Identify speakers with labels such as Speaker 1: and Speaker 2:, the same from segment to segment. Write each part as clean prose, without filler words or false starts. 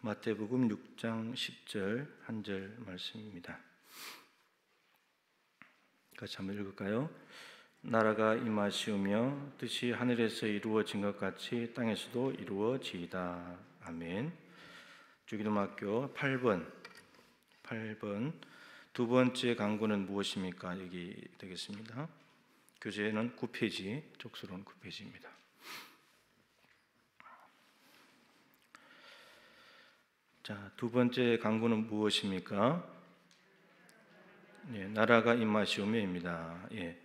Speaker 1: 마태복음 6장 10절 한 절 말씀입니다. 같이 한번 읽을까요? 나라가 임하시오며 뜻이 하늘에서 이루어진 것 같이 땅에서도 이루어지이다. 아멘. 주기도문학교 8번 두 번째 강구는 무엇입니까? 여기 되겠습니다. 교재는 9페이지, 족수로는 9페이지입니다. 자, 두 번째 강구는 무엇입니까? 예, 나라가 임하시오며입니다. 예,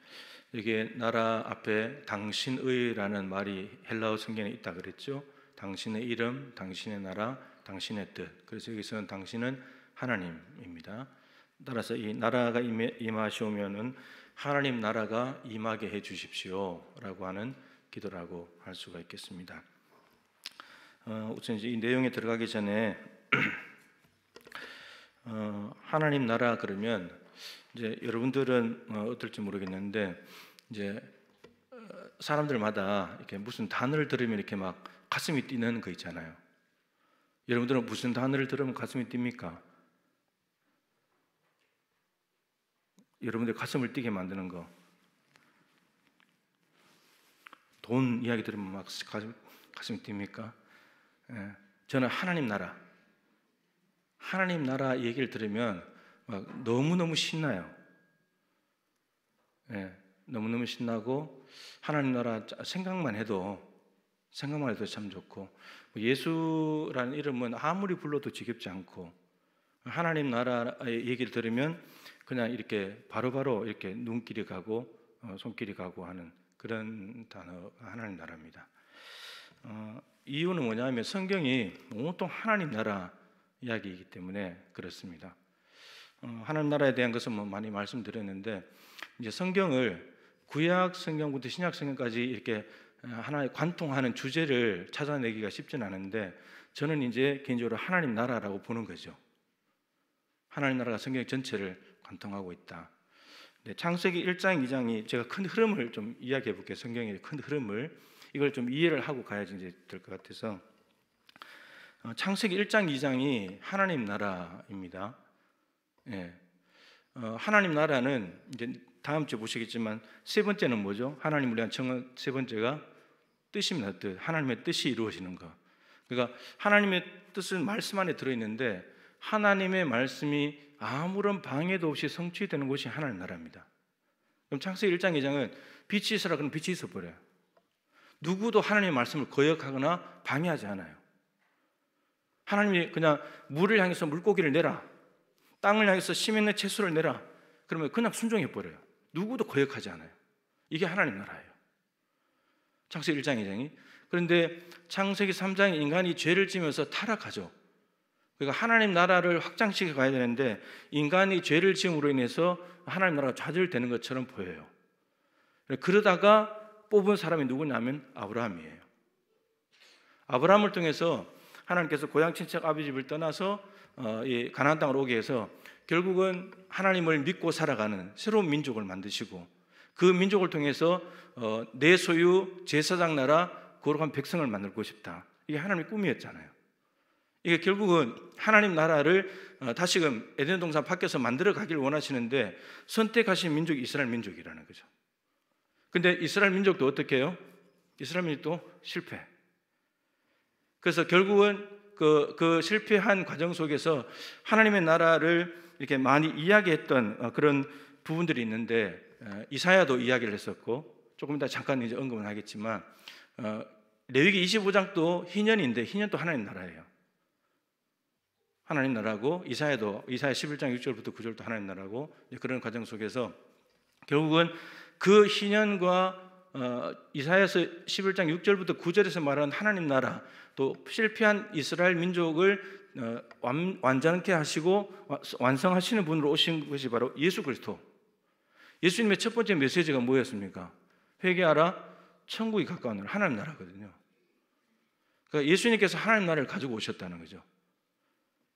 Speaker 1: 이게 나라 앞에 당신의라는 말이 헬라어 성경에 있다 그랬죠. 당신의 이름, 당신의 나라, 당신의 뜻. 그래서 여기서는 당신은 하나님입니다. 따라서 이 나라가 임하시오면은 하나님 나라가 임하게 해 주십시오라고 하는 기도라고 할 수가 있겠습니다. 우선 이제 이 내용에 들어가기 전에 하나님 나라 그러면 이제 여러분들은 어떨지 모르겠는데 이제 사람들마다 이렇게 무슨 단어를 들으면 이렇게 막 가슴이 뛰는 거 있잖아요. 여러분들은 무슨 단어를 들으면 가슴이 뜁니까? 여러분들 가슴을 뛰게 만드는 거. 돈 이야기 들으면 막 가슴이 뜁니까? 예, 저는 하나님 나라 얘기를 들으면 막 너무너무 신나요. 예, 너무너무 신나고 하나님 나라 생각만 해도 참 좋고, 예수라는 이름은 아무리 불러도 지겹지 않고, 하나님 나라의 얘기를 들으면 그냥 이렇게 바로바로 이렇게 눈길이 가고 손길이 가고 하는 그런 단어가 하나님 나라입니다. 이유는 뭐냐면 성경이 온통 하나님 나라 이야기이기 때문에 그렇습니다. 하나님 나라에 대한 것은 많이 말씀드렸는데, 이제 성경을 구약 성경부터 신약 성경까지 이렇게 하나의 관통하는 주제를 찾아내기가 쉽진 않은데, 저는 이제 개인적으로 하나님 나라라고 보는 거죠. 하나님 나라가 성경 전체를 관통하고 있다. 창세기 1장, 2장이 제가 큰 흐름을 좀 이야기해 볼게요. 성경의 큰 흐름을 이걸 좀 이해를 하고 가야지 이제 될 것 같아서, 창세기 1장, 2장이 하나님 나라입니다. 예. 하나님 나라는 이제 다음 주에 보시겠지만 세 번째는 뭐죠? 하나님을 위한 청은 세 번째가 뜻입니다. 뜻. 하나님의 뜻이 이루어지는 것. 그러니까 하나님의 뜻은 말씀 안에 들어있는데 하나님의 말씀이 아무런 방해도 없이 성취되는 곳이 하나님 나라입니다. 그럼 창세기 1장, 2장은 빛이 있으라 그러면 빛이 있어 버려요. 누구도 하나님의 말씀을 거역하거나 방해하지 않아요. 하나님이 그냥 물을 향해서 물고기를 내라, 땅을 향해서 심 있는 채소를 내라, 그러면 그냥 순종해 버려요. 누구도 거역하지 않아요. 이게 하나님 나라예요. 창세기 1장, 2장이. 그런데 창세기 3장에 인간이 죄를 지으면서 타락하죠. 그러니까 하나님 나라를 확장시켜 가야 되는데 인간이 죄를 지음으로 인해서 하나님 나라가 좌절되는 것처럼 보여요. 그러다가 뽑은 사람이 누구냐면 아브라함이에요. 아브라함을 통해서 하나님께서 고향 친척 아버지 집을 떠나서 이 가나안 땅으로 오게 해서 결국은 하나님을 믿고 살아가는 새로운 민족을 만드시고, 그 민족을 통해서 내 소유 제사장 나라 거룩한 백성을 만들고 싶다. 이게 하나님의 꿈이었잖아요. 이게 결국은 하나님 나라를 다시금 에덴 동산 밖에서 만들어 가기를 원하시는데 선택하신 민족이 이스라엘 민족이라는 거죠. 근데 이스라엘 민족도 어떻게 해요? 이스라엘 민족도 실패. 그래서 결국은 그 실패한 과정 속에서 하나님의 나라를 이렇게 많이 이야기했던 그런 부분들이 있는데, 이사야도 이야기를 했었고, 조금 이따 잠깐 이제 언급은 하겠지만, 레위기 25장도 희년인데 희년도 하나님 나라예요. 하나님 나라고, 이사야 11장 6절부터 9절도 하나님 나라고, 그런 과정 속에서 결국은 그 희년과 이사야서 11장 6절부터 9절에서 말하는 하나님 나라, 또 실패한 이스라엘 민족을 완전케 하시고 완성하시는 분으로 오신 것이 바로 예수 그리스도. 예수님의 첫 번째 메시지가 뭐였습니까? 회개하라, 천국이 가까운 하나님 나라거든요. 그러니까 예수님께서 하나님 나라를 가지고 오셨다는 거죠.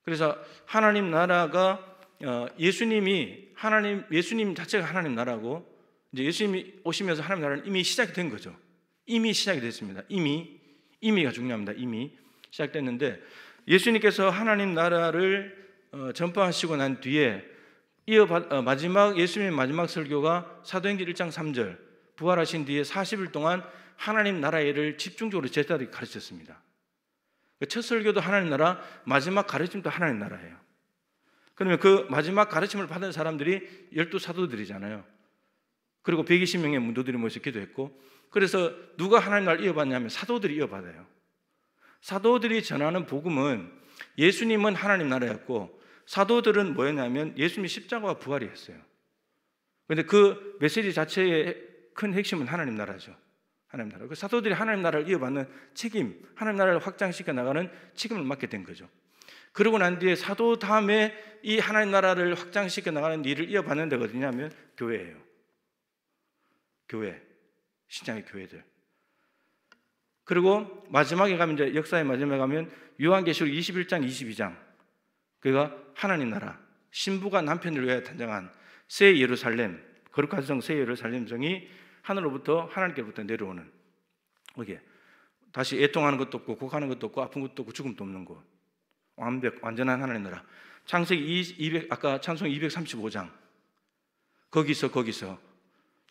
Speaker 1: 그래서 하나님 나라가 예수님 자체가 하나님 나라고, 이제 예수님이 오시면서 하나님 나라는 이미 시작이 된 거죠. 이미 시작이 됐습니다. 이미가 중요합니다. 이미 시작됐는데 예수님께서 하나님 나라를 전파하시고 난 뒤에 예수님의 마지막 설교가 사도행전 1장 3절, 부활하신 뒤에 40일 동안 하나님 나라를 집중적으로 제자들이 가르쳤습니다. 첫 설교도 하나님 나라, 마지막 가르침도 하나님 나라예요. 그러면 그 마지막 가르침을 받은 사람들이 12사도들이잖아요. 그리고 120명의 문도들이 모여서 기도했고, 그래서 누가 하나님 나라를 이어받냐면 사도들이 이어받아요. 사도들이 전하는 복음은 예수님은 하나님 나라였고, 사도들은 뭐였냐면 예수님이 십자가와 부활이었어요. 그런데 그 메시지 자체의 큰 핵심은 하나님 나라죠. 하나님 나라. 그 사도들이 하나님 나라를 이어받는 책임, 하나님 나라를 확장시켜 나가는 책임을 맡게 된 거죠. 그러고 난 뒤에 사도 다음에 이 하나님 나라를 확장시켜 나가는 일을 이어받는 데가 어디냐면 교회예요. 교회, 신약의 교회들. 그리고 마지막에 가면, 이제 역사의 마지막에 가면 요한계시록 21장 22장, 그가 하나님 나라, 신부가 남편을 위하여 탄생한 새 예루살렘, 거룩한 성 새 예루살렘 성이 하늘로부터, 하나님께로부터 내려오는, 이게 다시 애통하는 것도 없고 곡하는 것도 없고 아픈 것도 없고 죽음도 없는 곳, 완전한 하나님 나라. 창세기 아까 찬송 235장, 거기서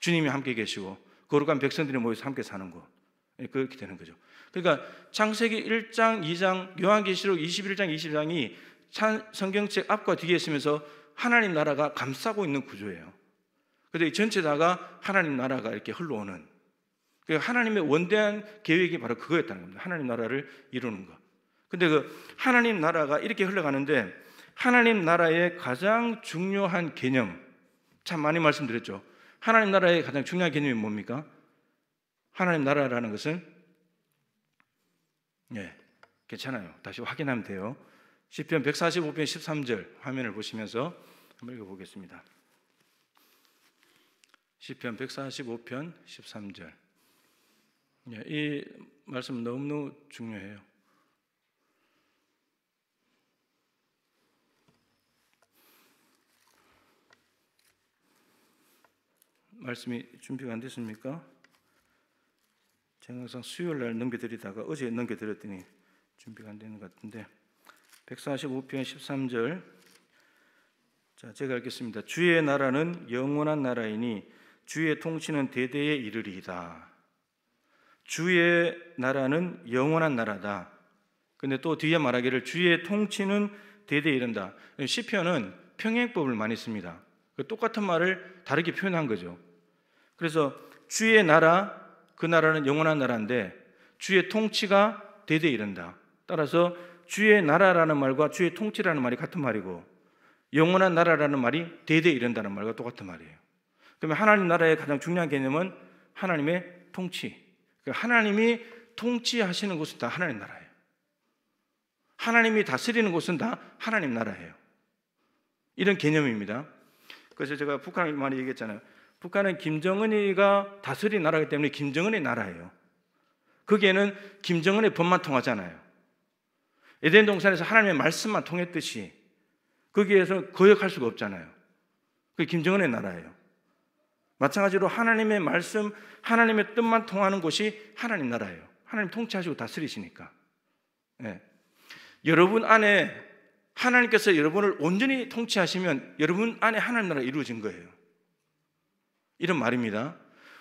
Speaker 1: 주님이 함께 계시고 거룩한 백성들이 모여서 함께 사는 곳, 그렇게 되는 거죠. 그러니까 창세기 1장, 2장, 요한계시록 21장, 22장이 성경책 앞과 뒤에 있으면서 하나님 나라가 감싸고 있는 구조예요. 그런데 이 전체 다가 하나님 나라가 이렇게 흘러오는, 하나님의 원대한 계획이 바로 그거였다는 겁니다. 하나님 나라를 이루는 것. 근데 그 하나님 나라가 이렇게 흘러가는데, 하나님 나라의 가장 중요한 개념, 참 많이 말씀드렸죠. 하나님 나라의 가장 중요한 개념이 뭡니까? 하나님 나라라는 것은, 괜찮아요. 다시 확인하면 돼요. 시편 145편 13절 화면을 보시면서 한번 읽어보겠습니다. 시편 145편 13절. 이 말씀 너무너무 중요해요. 말씀이 준비가 안 됐습니까? 제가 항상 수요일 날 넘겨드리다가 어제 넘겨드렸더니 준비가 안 되는 것 같은데, 145편 13절, 자, 제가 읽겠습니다. 주의 나라는 영원한 나라이니 주의 통치는 대대에 이르리이다. 주의 나라는 영원한 나라다. 근데 또 뒤에 말하기를 주의 통치는 대대에 이른다. 시편은 평행법을 많이 씁니다. 똑같은 말을 다르게 표현한 거죠. 그래서 주의 나라, 그 나라는 영원한 나라인데 주의 통치가 대대에 이른다. 따라서 주의 나라라는 말과 주의 통치라는 말이 같은 말이고, 영원한 나라라는 말이 대대에 이른다는 말과 똑같은 말이에요. 그러면 하나님 나라의 가장 중요한 개념은 하나님의 통치. 하나님이 통치하시는 곳은 다 하나님 나라예요. 하나님이 다스리는 곳은 다 하나님 나라예요. 이런 개념입니다. 그래서 제가 북한을 많이 얘기했잖아요. 북한은 김정은이가 다스린 나라이기 때문에 김정은의 나라예요. 거기에는 김정은의 법만 통하잖아요. 에덴 동산에서 하나님의 말씀만 통했듯이 거기에서 거역할 수가 없잖아요. 그게 김정은의 나라예요. 마찬가지로 하나님의 말씀, 하나님의 뜻만 통하는 곳이 하나님 나라예요. 하나님 통치하시고 다스리시니까. 여러분 안에 하나님께서 여러분을 온전히 통치하시면 여러분 안에 하나님 나라가 이루어진 거예요. 이런 말입니다.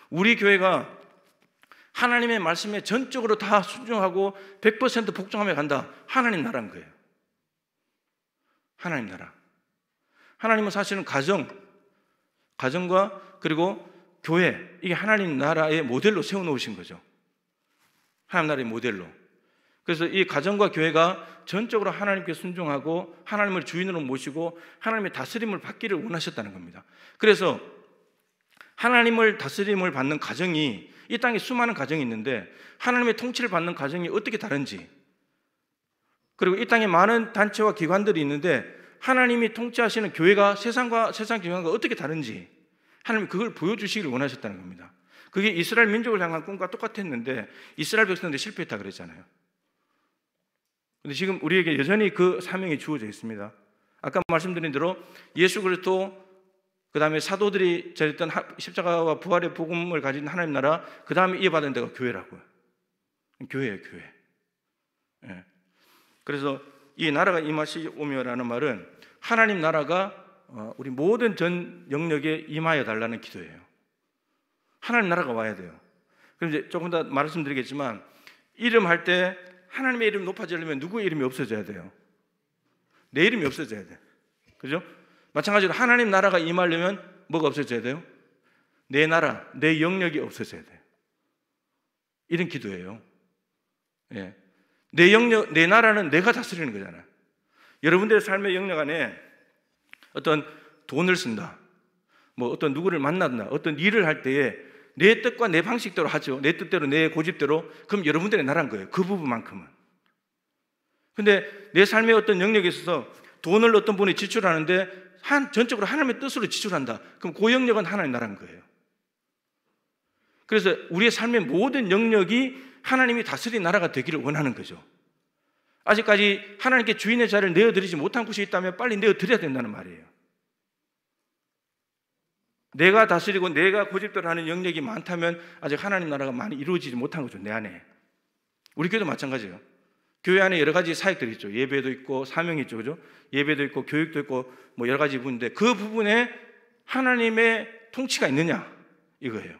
Speaker 1: 우리 교회가 하나님의 말씀에 전적으로 다 순종하고 100% 복종하며 간다. 하나님 나라인 거예요. 하나님 나라. 하나님은 사실은 가정과 그리고 교회, 이게 하나님 나라의 모델로 세워놓으신 거죠. 하나님 나라의 모델로. 그래서 이 가정과 교회가 전적으로 하나님께 순종하고 하나님을 주인으로 모시고 하나님의 다스림을 받기를 원하셨다는 겁니다. 그래서 하나님을 다스림을 받는 가정이, 이 땅에 수많은 가정이 있는데 하나님의 통치를 받는 가정이 어떻게 다른지, 그리고 이 땅에 많은 단체와 기관들이 있는데 하나님이 통치하시는 교회가 세상 기관과 어떻게 다른지 하나님이 그걸 보여주시기를 원하셨다는 겁니다. 그게 이스라엘 민족을 향한 꿈과 똑같았는데 이스라엘 백성들이 실패했다 그랬잖아요. 근데 지금 우리에게 여전히 그 사명이 주어져 있습니다. 아까 말씀드린 대로 예수 그리스도, 그 다음에 사도들이 전했던 십자가와 부활의 복음을 가진 하나님 나라, 그 다음에 이어받은 데가 교회라고요. 교회예요, 교회. 그래서 이 나라가 임하시오며라는 말은 하나님 나라가 우리 모든 전 영역에 임하여 달라는 기도예요. 하나님 나라가 와야 돼요. 그럼 이제 조금 더 말씀드리겠지만, 이름 할 때 하나님의 이름이 높아지려면 누구의 이름이 없어져야 돼요? 내 이름이 없어져야 돼. 그죠? 마찬가지로 하나님 나라가 임하려면 뭐가 없어져야 돼요? 내 나라, 내 영역이 없어져야 돼요. 이런 기도예요. 예. 내 영역, 내 나라는 내가 다스리는 거잖아요. 여러분들의 삶의 영역 안에 어떤 돈을 쓴다, 뭐 어떤 누구를 만난다, 어떤 일을 할 때에 내 뜻과 내 방식대로 하죠. 내 뜻대로, 내 고집대로. 그럼 여러분들의 나라인 거예요. 그 부분만큼은. 근데 내 삶의 어떤 영역에 있어서 돈을 어떤 분이 지출하는데 전적으로 하나님의 뜻으로 지출한다. 그럼 그 영역은 하나님 나라인 거예요. 그래서 우리의 삶의 모든 영역이 하나님이 다스린 나라가 되기를 원하는 거죠. 아직까지 하나님께 주인의 자리를 내어드리지 못한 곳이 있다면 빨리 내어드려야 된다는 말이에요. 내가 다스리고 내가 고집대로 하는 영역이 많다면 아직 하나님 나라가 많이 이루어지지 못한 거죠. 내 안에. 우리 교회도 마찬가지예요. 교회 안에 여러 가지 사역들이 있죠. 예배도 있고 사명이 있죠. 그죠? 예배도 있고 교육도 있고 뭐 여러 가지 부분인데 그 부분에 하나님의 통치가 있느냐 이거예요.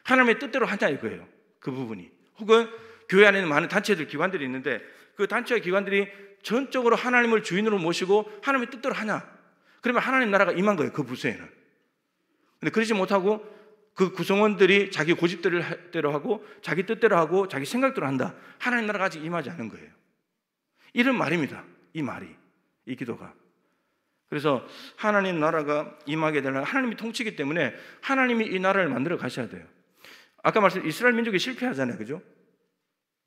Speaker 1: 하나님의 뜻대로 하냐 이거예요. 그 부분이. 혹은 교회 안에는 많은 단체들, 기관들이 있는데 그 단체와 기관들이 전적으로 하나님을 주인으로 모시고 하나님의 뜻대로 하냐? 그러면 하나님 나라가 임한 거예요. 그 부서에는. 근데 그러지 못하고 그 구성원들이 자기 고집대로 하고 자기 뜻대로 하고 자기 생각대로 한다. 하나님 나라가 아직 임하지 않은 거예요. 이런 말입니다. 이 말이, 이 기도가. 그래서 하나님 나라가 임하게 되려면 하나님이 통치이기 때문에 하나님이 이 나라를 만들어 가셔야 돼요. 아까 말씀 이스라엘 민족이 실패하잖아요. 그죠?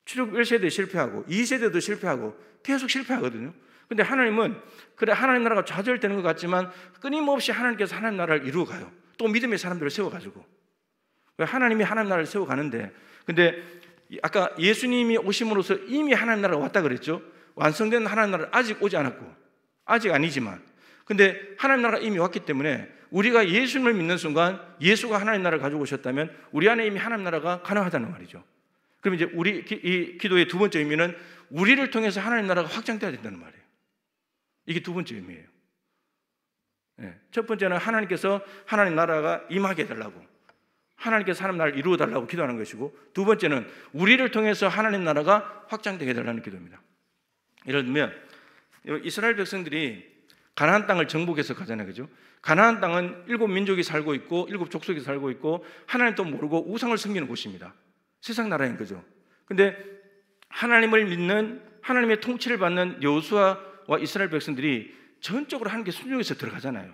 Speaker 1: 출애굽 1세대 실패하고 2세대도 실패하고 계속 실패하거든요. 근데 하나님은 그래 하나님 나라가 좌절되는 것 같지만 끊임없이 하나님께서 하나님 나라를 이루어가요. 또 믿음의 사람들을 세워가지고 하나님이 하나님 나라를 세워가는데, 근데 아까 예수님이 오심으로써 이미 하나님 나라가 왔다 그랬죠. 완성된 하나님 나라는 아직 오지 않았고 아직 아니지만, 근데 하나님 나라가 이미 왔기 때문에 우리가 예수님을 믿는 순간 예수가 하나님 나라를 가지고 오셨다면 우리 안에 이미 하나님 나라가 가능하다는 말이죠. 그럼 이제 우리 이 기도의 두 번째 의미는 우리를 통해서 하나님 나라가 확장돼야 된다는 말이에요. 이게 두 번째 의미예요. 첫 번째는 하나님께서 하나님 나라가 임하게 해달라고, 하나님께서 하나님 나라를 이루어 달라고 기도하는 것이고, 두 번째는 우리를 통해서 하나님 나라가 확장되게 해달라는 기도입니다. 예를 들면 이스라엘 백성들이 가나안 땅을 정복해서 가잖아요. 그죠? 가나안 땅은 7민족이 살고 있고 7족속이 살고 있고 하나님도 모르고 우상을 섬기는 곳입니다. 세상 나라인 거죠. 근데 하나님을 믿는, 하나님의 통치를 받는 여호수아와 이스라엘 백성들이 전적으로 하나님께 순종해서 들어가잖아요.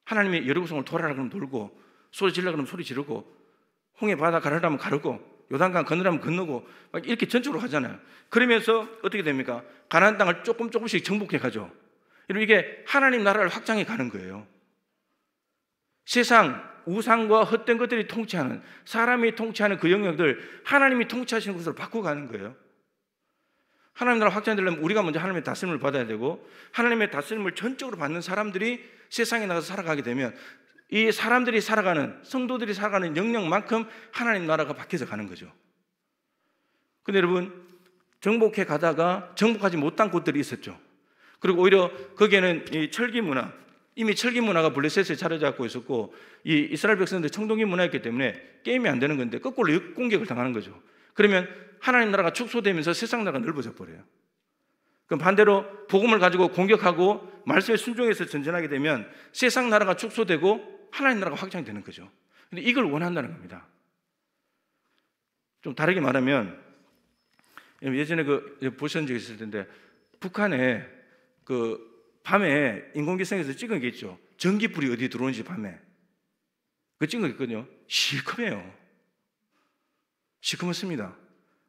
Speaker 1: 하나님의 여리고성을 돌아라 그러면 돌고, 소리 지르라 그러면 소리 지르고, 홍해 바다 가르라면 가르고, 요단강 건너라면 건너고, 막 이렇게 전적으로 하잖아요. 그러면서 어떻게 됩니까? 가나안 땅을 조금씩 정복해 가죠. 이게 하나님 나라를 확장해 가는 거예요. 세상 우상과 헛된 것들이 통치하는, 사람이 통치하는 그 영역들 하나님이 통치하시는 것으로 바꿔가는 거예요. 하나님 나라 확장되려면 우리가 먼저 하나님의 다스림을 받아야 되고, 하나님의 다스림을 전적으로 받는 사람들이 세상에 나가서 살아가게 되면 이 사람들이 살아가는, 성도들이 살아가는 영역만큼 하나님 나라가 바뀌어서 가는 거죠. 근데 여러분, 정복해 가다가 정복하지 못한 곳들이 있었죠. 그리고 오히려 거기에는 이 철기 문화, 이미 철기 문화가 블레셋에 자리 잡고 있었고, 이 이스라엘 백성들 청동기 문화였기 때문에 게임이 안 되는 건데 거꾸로 역공격을 당하는 거죠. 그러면 하나님 나라가 축소되면서 세상 나라가 넓어져 버려요. 그럼 반대로 복음을 가지고 공격하고 말씀에 순종해서 전진하게 되면 세상 나라가 축소되고 하나님 나라가 확장되는 거죠. 근데 이걸 원한다는 겁니다. 좀 다르게 말하면, 예전에 보신 적 있을 텐데 북한에 밤에 인공위성에서 찍은 게 있죠. 전기불이 어디 들어오는지 밤에 그 찍은 게 있거든요. 시커매요. 시커멓습니다.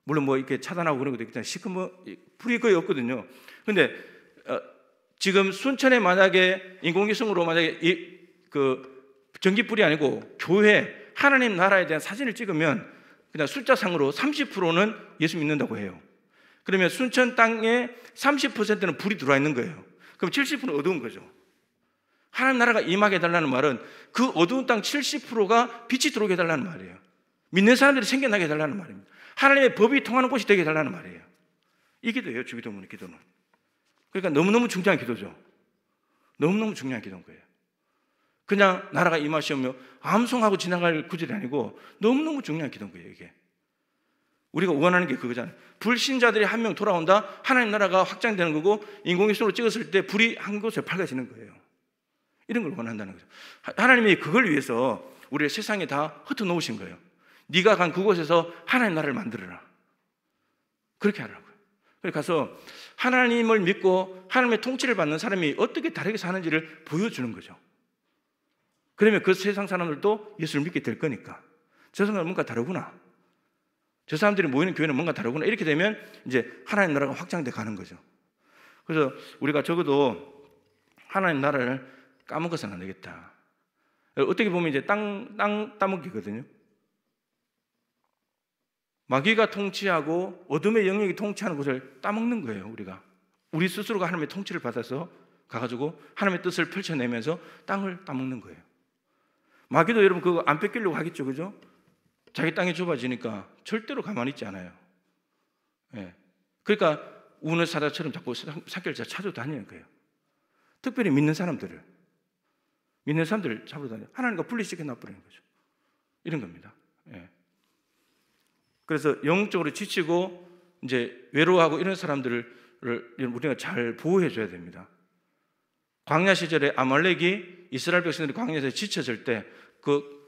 Speaker 1: 물론 이렇게 차단하고 그런 것도 있지만 불이 거의 없거든요. 근데 지금 순천에 만약에 인공위성으로 만약에 전기불이 아니고 교회 하나님 나라에 대한 사진을 찍으면 그냥 숫자상으로 30%는 예수 믿는다고 해요. 그러면 순천 땅에 30%는 불이 들어와 있는 거예요. 그럼 70%는 어두운 거죠. 하나님 나라가 임하게 해달라는 말은 그 어두운 땅 70%가 빛이 들어오게 해달라는 말이에요. 믿는 사람들이 생겨나게 해달라는 말입니다. 하나님의 법이 통하는 곳이 되게 해달라는 말이에요. 이 기도예요. 주기도문의 기도는. 그러니까 너무너무 중요한 기도죠. 너무너무 중요한 기도인 거예요. 그냥 나라가 임하시오며 암송하고 지나갈 구절이 아니고 너무너무 중요한 기도인 거예요, 이게. 우리가 원하는 게 그거잖아요. 불신자들이 한 명 돌아온다, 하나님 나라가 확장되는 거고, 인공위성으로 찍었을 때 불이 한 곳에 밝아지는 거예요. 이런 걸 원한다는 거죠. 하나님이 그걸 위해서 우리의 세상에 다 흩어놓으신 거예요. 네가 간 그곳에서 하나님 나라를 만들어라. 그렇게 하라고요. 그래서 가서 하나님을 믿고 하나님의 통치를 받는 사람이 어떻게 다르게 사는지를 보여주는 거죠. 그러면 그 세상 사람들도 예수를 믿게 될 거니까. 저 사람은 뭔가 다르구나. 저 사람들이 모이는 교회는 뭔가 다르구나. 이렇게 되면 이제 하나님 나라가 확장돼 가는 거죠. 그래서 우리가 적어도 하나님 나라를 까먹어서는 안 되겠다. 어떻게 보면 이제 땅 따먹기거든요. 마귀가 통치하고 어둠의 영역이 통치하는 것을 따먹는 거예요, 우리가. 우리 스스로가 하나님의 통치를 받아서 가가지고 하나님의 뜻을 펼쳐내면서 땅을 따먹는 거예요. 마귀도 여러분 그거 안 뺏기려고 하겠죠, 그죠? 자기 땅이 좁아지니까 절대로 가만히 있지 않아요. 예. 그러니까 우는 사자처럼 자꾸 산길을 찾아다니는 거예요. 특별히 믿는 사람들을 잡으러 다녀요. 하나님과 분리시켜 놔버리는 거죠. 이런 겁니다. 예. 그래서 영적으로 지치고 이제 외로워하고 이런 사람들을 우리가 잘 보호해 줘야 됩니다. 광야 시절에 아말렉이 이스라엘 백성들이 광야에서 지쳐질 때 그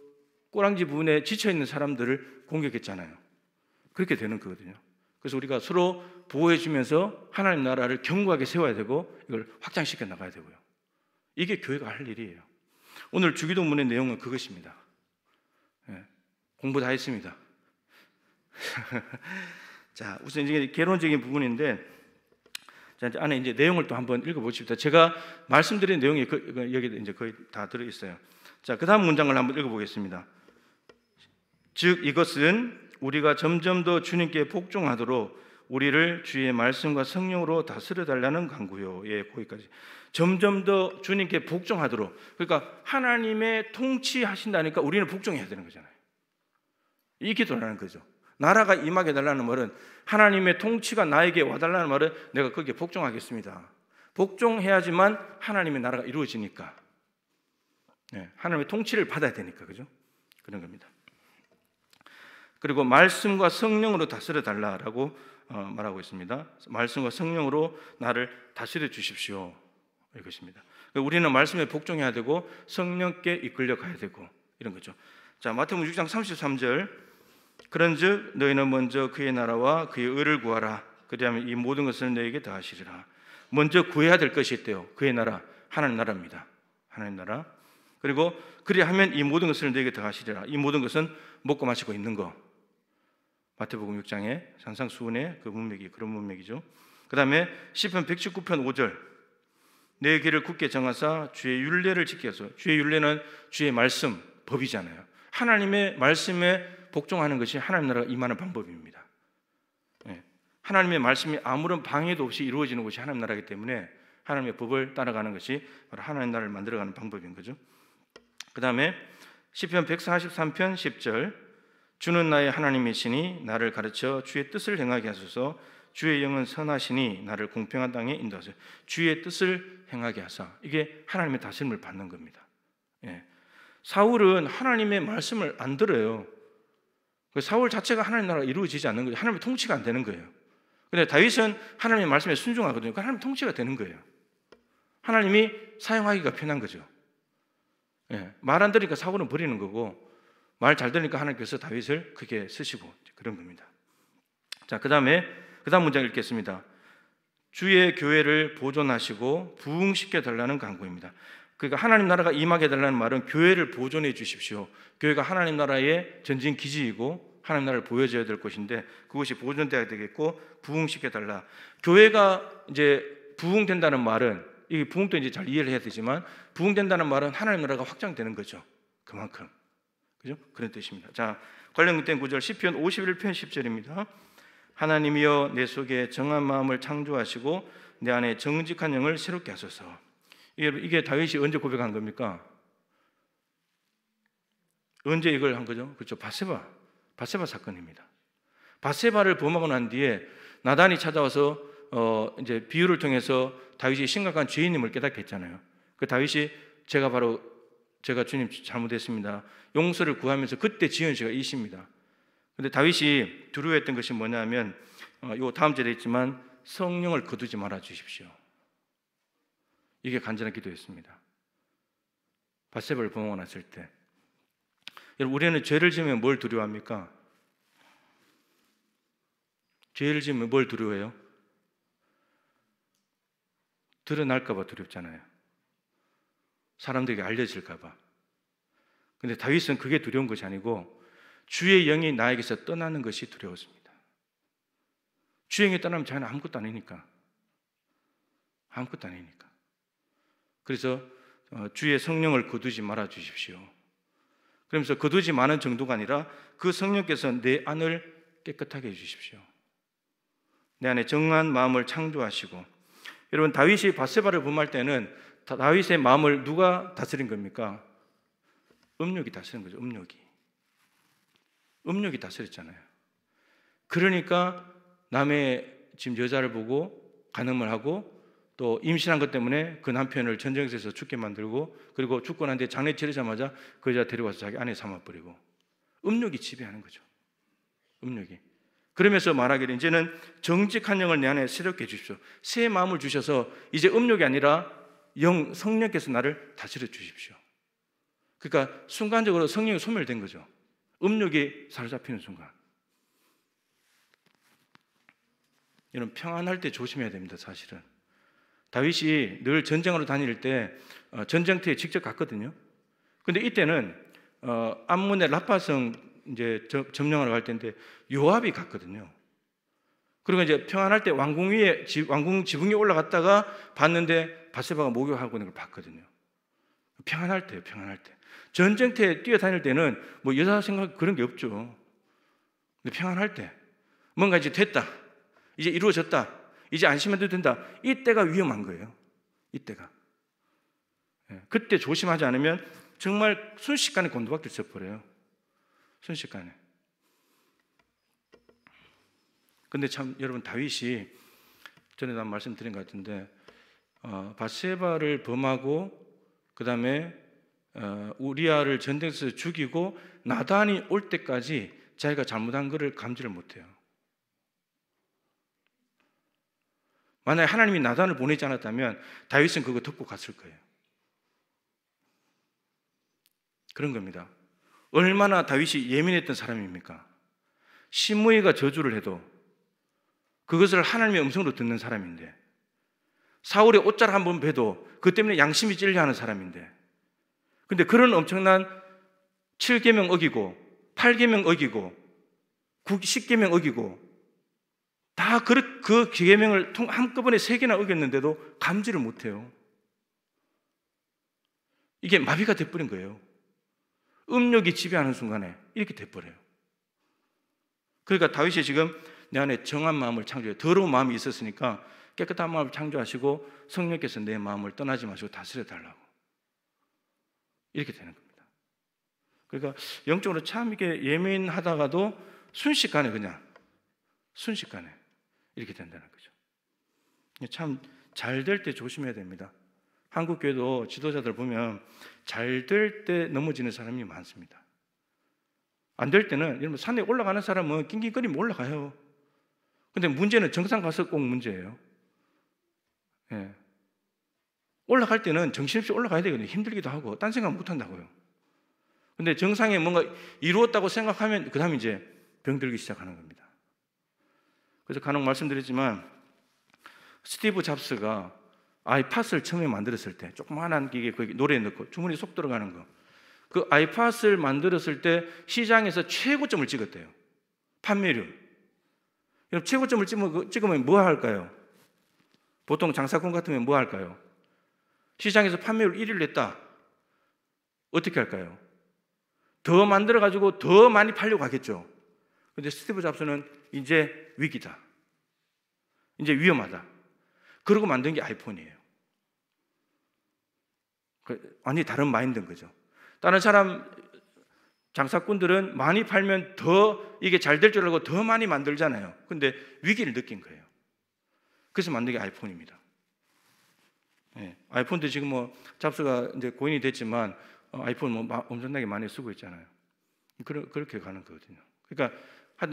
Speaker 1: 꼬랑지 부분에 지쳐 있는 사람들을 공격했잖아요. 그렇게 되는 거거든요. 그래서 우리가 서로 보호해 주면서 하나님 나라를 견고하게 세워야 되고 이걸 확장시켜 나가야 되고요. 이게 교회가 할 일이에요. 오늘 주기도문의 내용은 그것입니다. 예, 공부 다 했습니다. 자, 우선 이게 개론적인 부분인데, 자, 안에 이제 내용을 또 한번 읽어보십시다. 제가 말씀드린 내용이 여기 이제 거의 다 들어 있어요. 자, 그 다음 문장을 한번 읽어보겠습니다. 즉 이것은 우리가 점점 더 주님께 복종하도록 우리를 주의 말씀과 성령으로 다스려 달라는 간구요. 예, 거기까지. 점점 더 주님께 복종하도록. 그러니까 하나님의 통치하신다니까 우리는 복종해야 되는 거잖아요. 이 기도라는 거죠. 나라가 임하게 달라는 말은 하나님의 통치가 나에게 와달라는 말은 내가 거기에 복종하겠습니다. 복종해야지만 하나님의 나라가 이루어지니까. 네, 하나님의 통치를 받아야 되니까, 그죠? 그런 겁니다. 그리고 말씀과 성령으로 다스려 달라라고 말하고 있습니다. 말씀과 성령으로 나를 다스려 주십시오. 이것입니다. 우리는 말씀에 복종해야 되고 성령께 이끌려 가야 되고 이런 거죠. 자, 마태복음 6장 33절. 그런즉 너희는 먼저 그의 나라와 그의 의를 구하라. 그리하면 이 모든 것을 너희에게 더하시리라. 먼저 구해야 될 것이 있대요. 그의 나라, 하나님 나라입니다. 하나님 나라. 그리고 그리하면 이 모든 것을 너희에게 더하시리라. 이 모든 것은 먹고 마시고 있는 거. 마태복음 6장의 산상수훈의 그 문맥이 그런 문맥이죠. 그 다음에 시편 119편 5절. 내 길을 굳게 정하사 주의 율례를 지켜서. 주의 율례는 주의 말씀, 법이잖아요. 하나님의 말씀에 복종하는 것이 하나님 나라가 임하는 방법입니다. 예. 하나님의 말씀이 아무런 방해도 없이 이루어지는 것이 하나님 나라이기 때문에 하나님의 법을 따라가는 것이 바로 하나님 나라를 만들어가는 방법인 거죠. 그 다음에 시편 143편 10절. 주는 나의 하나님이시니 나를 가르쳐 주의 뜻을 행하게 하소서. 주의 영은 선하시니 나를 공평한 땅에 인도하소서. 주의 뜻을 행하게 하사. 이게 하나님의 다스림을 받는 겁니다. 예. 사울은 하나님의 말씀을 안 들어요. 사울 자체가 하나님 나라가 이루어지지 않는 거예요. 하나님의 통치가 안 되는 거예요. 그런데 다윗은 하나님의 말씀에 순종하거든요. 그러니까 하나님의 통치가 되는 거예요. 하나님이 사용하기가 편한 거죠. 예. 말 안 들으니까 사울은 버리는 거고 말 잘 들으니까 하나님께서 다윗을 크게 쓰시고 그런 겁니다. 자, 그 다음 문장 읽겠습니다. 주의 교회를 보존하시고 부흥시켜 달라는 간구입니다. 그러니까 하나님 나라가 임하게 달라는 말은 교회를 보존해 주십시오. 교회가 하나님 나라의 전진 기지이고 하나님 나라를 보여줘야 될 것인데 그것이 보존돼야 되겠고 부흥시켜 달라. 교회가 이제 부흥된다는 말은 이 부흥도 이제 잘 이해를 해야 되지만 부흥된다는 말은 하나님 나라가 확장되는 거죠. 그만큼. 그죠? 그런 뜻입니다. 자, 관련된 구절 시편 51편 10절입니다. 하나님이여 내 속에 정한 마음을 창조하시고 내 안에 정직한 영을 새롭게 하소서. 이게 다윗이 언제 고백한 겁니까? 언제 이걸 한 거죠? 그렇죠. 바세바 사건입니다. 바세바를 범하고 난 뒤에 나단이 찾아와서 이제 비유를 통해서 다윗이 심각한 죄인임을 깨닫게 했잖아요. 그 다윗이 제가 주님 잘못했습니다, 용서를 구하면서 그때 지은 죄가 이 시입니다. 근데 다윗이 두려워했던 것이 뭐냐면 요 다음 절에 있지만 성령을 거두지 말아 주십시오. 이게 간절한 기도였습니다. 바세바를 범하고 났을 때. 여러분, 우리는 죄를 지으면 뭘 두려워합니까? 죄를 지으면 뭘 두려워해요? 드러날까 봐 두렵잖아요. 사람들에게 알려질까 봐. 근데 다윗은 그게 두려운 것이 아니고 주의 영이 나에게서 떠나는 것이 두려웠습니다. 주의 영이 떠나면 자기는 아무것도 아니니까. 아무것도 아니니까. 그래서 주의 성령을 거두지 말아 주십시오. 그러면서 거두지 마는 정도가 아니라 그 성령께서 내 안을 깨끗하게 해주십시오. 내 안에 정한 마음을 창조하시고. 여러분, 다윗이 밧세바를 범할 때는 다윗의 마음을 누가 다스린 겁니까? 음욕이 다스린 거죠. 음욕이 다스렸잖아요. 그러니까 남의 지금 여자를 보고 간음을 하고 또 임신한 것 때문에 그 남편을 전쟁터에서 죽게 만들고, 그리고 죽고 난 뒤에 장례 치르자마자 그 여자 데려와서 자기 아내 삼아버리고. 음욕이 지배하는 거죠. 음욕이. 그러면서 말하기를 이제는 정직한 영을 내 안에 새롭게 해주십시오. 새 마음을 주셔서 이제 음욕이 아니라 성령께서 나를 다스려 주십시오. 그러니까 순간적으로 성령이 소멸된 거죠. 음욕이 사로잡히는 순간. 여러분, 평안할 때 조심해야 됩니다. 사실은 다윗이 늘 전쟁으로 다닐 때 전쟁터에 직접 갔거든요. 근데 이때는 암몬의 라파성 이제 점령하러 갈 때인데 요압이 갔거든요. 그리고 이제 평안할 때 왕궁 지붕 위에 올라갔다가 봤는데 밧세바가 목욕하고 있는 걸 봤거든요. 평안할 때요, 평안할 때. 전쟁터에 뛰어다닐 때는 뭐 여자 생각 그런 게 없죠. 근데 평안할 때 뭔가 이제 됐다, 이제 이루어졌다, 이제 안심해도 된다, 이때가 위험한 거예요. 이때가. 그때 조심하지 않으면 정말 순식간에 곤두박질 쳐버려요. 순식간에. 근데 참 여러분, 다윗이 전에도 한 말씀드린 것 같은데 밧세바를 범하고 그 다음에 우리아를 전쟁에서 죽이고 나단이 올 때까지 자기가 잘못한 것을 감지를 못해요. 만약에 하나님이 나단을 보내지 않았다면 다윗은 그거 덮고 갔을 거예요. 그런 겁니다. 얼마나 다윗이 예민했던 사람입니까? 시므이가 저주를 해도 그것을 하나님의 음성으로 듣는 사람인데, 사울의 옷자락 한 번 베도 그 때문에 양심이 찔려하는 사람인데, 근데 그런 엄청난 7계명 어기고 8계명 어기고 10계명 어기고 다 그 계명을 한꺼번에 3개나 어겼는데도 감지를 못해요. 이게 마비가 돼버린 거예요. 음욕이 지배하는 순간에 이렇게 돼버려요. 그러니까 다윗이 지금 내 안에 정한 마음을 창조해요. 더러운 마음이 있었으니까 깨끗한 마음을 창조하시고 성령께서 내 마음을 떠나지 마시고 다스려 달라고. 이렇게 되는 겁니다. 그러니까 영적으로 참 이게 예민하다가도 순식간에 이렇게 된다는 거죠. 참 잘 될 때 조심해야 됩니다. 한국 교회도 지도자들 보면 잘 될 때 넘어지는 사람이 많습니다. 안 될 때는, 여러분, 산에 올라가는 사람은 낑낑거리면 올라가요. 근데 문제는 정상 가서 꼭 문제예요. 올라갈 때는 정신없이 올라가야 되거든요. 힘들기도 하고 딴 생각 못 한다고요. 근데 정상에 뭔가 이루었다고 생각하면 그 다음에 이제 병들기 시작하는 겁니다. 그래서 간혹 말씀드렸지만 스티브 잡스가 아이팟을 처음에 만들었을 때 조그마한 기계 거기 노래 넣고 주머니 쏙 들어가는 거, 그 아이팟을 만들었을 때 시장에서 최고점을 찍었대요. 판매율. 여러분, 최고점을 찍으면 뭐 할까요? 보통 장사꾼 같으면 뭐 할까요? 시장에서 판매율 1위를 냈다. 어떻게 할까요? 더 만들어가지고 더 많이 팔려고 하겠죠. 근데 스티브 잡스는 이제 위기다, 이제 위험하다, 그러고 만든 게 아이폰이에요. 완전히 다른 마인드인 거죠. 다른 사람 장사꾼들은 많이 팔면 더 이게 잘 될 줄 알고 더 많이 만들잖아요. 근데 위기를 느낀 거예요. 그래서 만든 게 아이폰입니다. 아이폰도 지금 뭐 잡스가 이제 고인이 됐지만 아이폰 뭐 엄청나게 많이 쓰고 있잖아요. 그렇게 가는 거거든요. 그러니까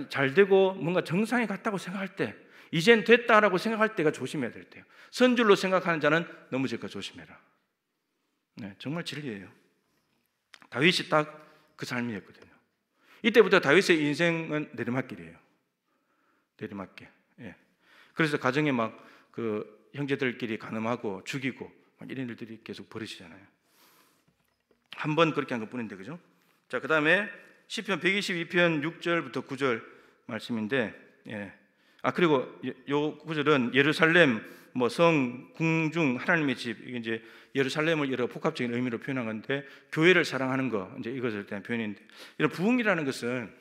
Speaker 1: 잘 되고 뭔가 정상에 갔다고 생각할 때, 이젠 됐다라고 생각할 때가 조심해야 될 때예요. 선줄로 생각하는 자는 넘어질까 조심해라. 네, 정말 진리예요. 다윗이 딱 그 삶이었거든요. 이때부터 다윗의 인생은 내리막길이에요. 내리막길. 예. 그래서 가정에 막 그 형제들끼리 간음하고 죽이고 막 이런 일들이 계속 벌어지잖아요. 한 번 그렇게 한 것뿐인데, 그죠? 자, 그 다음에 시편 122편 6절부터 9절 말씀인데, 예. 그리고 요 구절은 예루살렘, 뭐 성, 궁중, 하나님의 집, 이게 이제 예루살렘을 여러 복합적인 의미로 표현한 건데, 교회를 사랑하는 거, 이제 이것을 대한 표현인데, 이런 부흥이라는 것은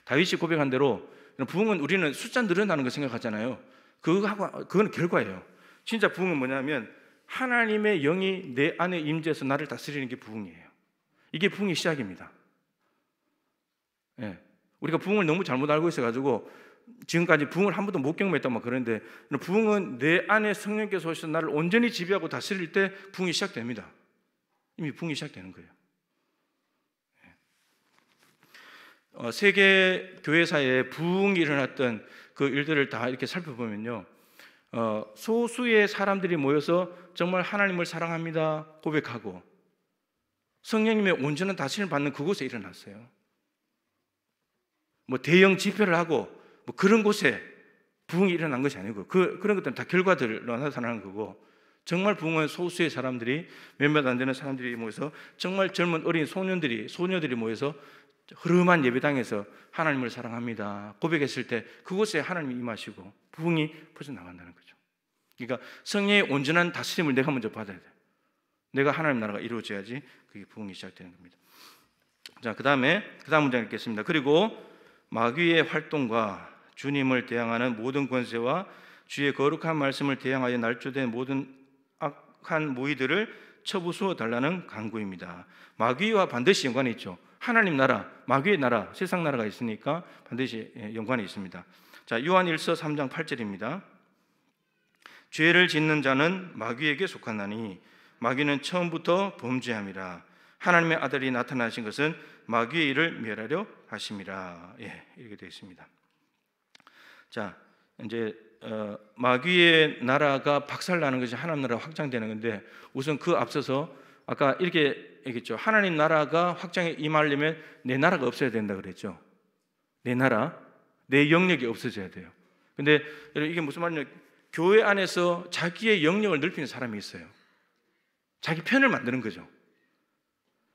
Speaker 1: 다윗이 고백한 대로, 부흥은 우리는 숫자 늘어나는 거 생각하잖아요. 그건 결과예요. 진짜 부흥은 뭐냐면 하나님의 영이 내 안에 임재해서 나를 다스리는 게 부흥이에요. 이게 부흥의 시작입니다. 예. 우리가 부흥을 너무 잘못 알고 있어가지고 지금까지 부흥을 한 번도 못 경험했단 말 그런데, 부흥은 내 안에 성령께서 오셔서 나를 온전히 지배하고 다스릴 때 부흥이 시작됩니다. 이미 부흥이 시작되는 거예요. 세계 교회사에 부흥이 일어났던 그 일들을 다 이렇게 살펴보면요, 소수의 사람들이 모여서 정말 하나님을 사랑합니다 고백하고 성령님의 온전한 다스림을 받는 그곳에 일어났어요. 뭐 대형 집회를 하고 뭐 그런 곳에 부흥이 일어난 것이 아니고, 그런 것들은 다 결과들로 나타나는 거고, 정말 부흥은 소수의 사람들이, 몇몇 안 되는 사람들이 모여서, 정말 젊은 어린 소녀들이 모여서 흐름한 예배당에서 하나님을 사랑합니다 고백했을 때 그곳에 하나님이 임하시고 부흥이 퍼져나간다는 거죠. 그러니까 성령의 온전한 다스림을 내가 먼저 받아야 돼요. 내가 하나님 나라가 이루어져야지 그게 부흥이 시작되는 겁니다. 자, 그 다음 문장 읽겠습니다. 그리고 마귀의 활동과 주님을 대항하는 모든 권세와 주의 거룩한 말씀을 대항하여 날조된 모든 악한 무의들을 쳐부수어 달라는 간구입니다. 마귀와 반드시 연관이 있죠. 하나님 나라, 마귀의 나라, 세상 나라가 있으니까 반드시 연관이 있습니다. 자, 요한일서 3장 8절입니다. 죄를 짓는 자는 마귀에게 속하나니 마귀는 처음부터 범죄함이라. 하나님의 아들이 나타나신 것은 마귀의 일을 멸하려 하심이라. 예, 이렇게 되어 있습니다. 자, 이제 마귀의 나라가 박살나는 것이 하나님 나라가 확장되는 건데, 우선 그 앞서서 아까 이렇게 얘기했죠. 하나님 나라가 확장에 임하려면 내 나라가 없어야 된다 그랬죠. 내 나라, 내 영역이 없어져야 돼요. 근데 이게 무슨 말이냐면, 교회 안에서 자기의 영역을 넓히는 사람이 있어요. 자기 편을 만드는 거죠.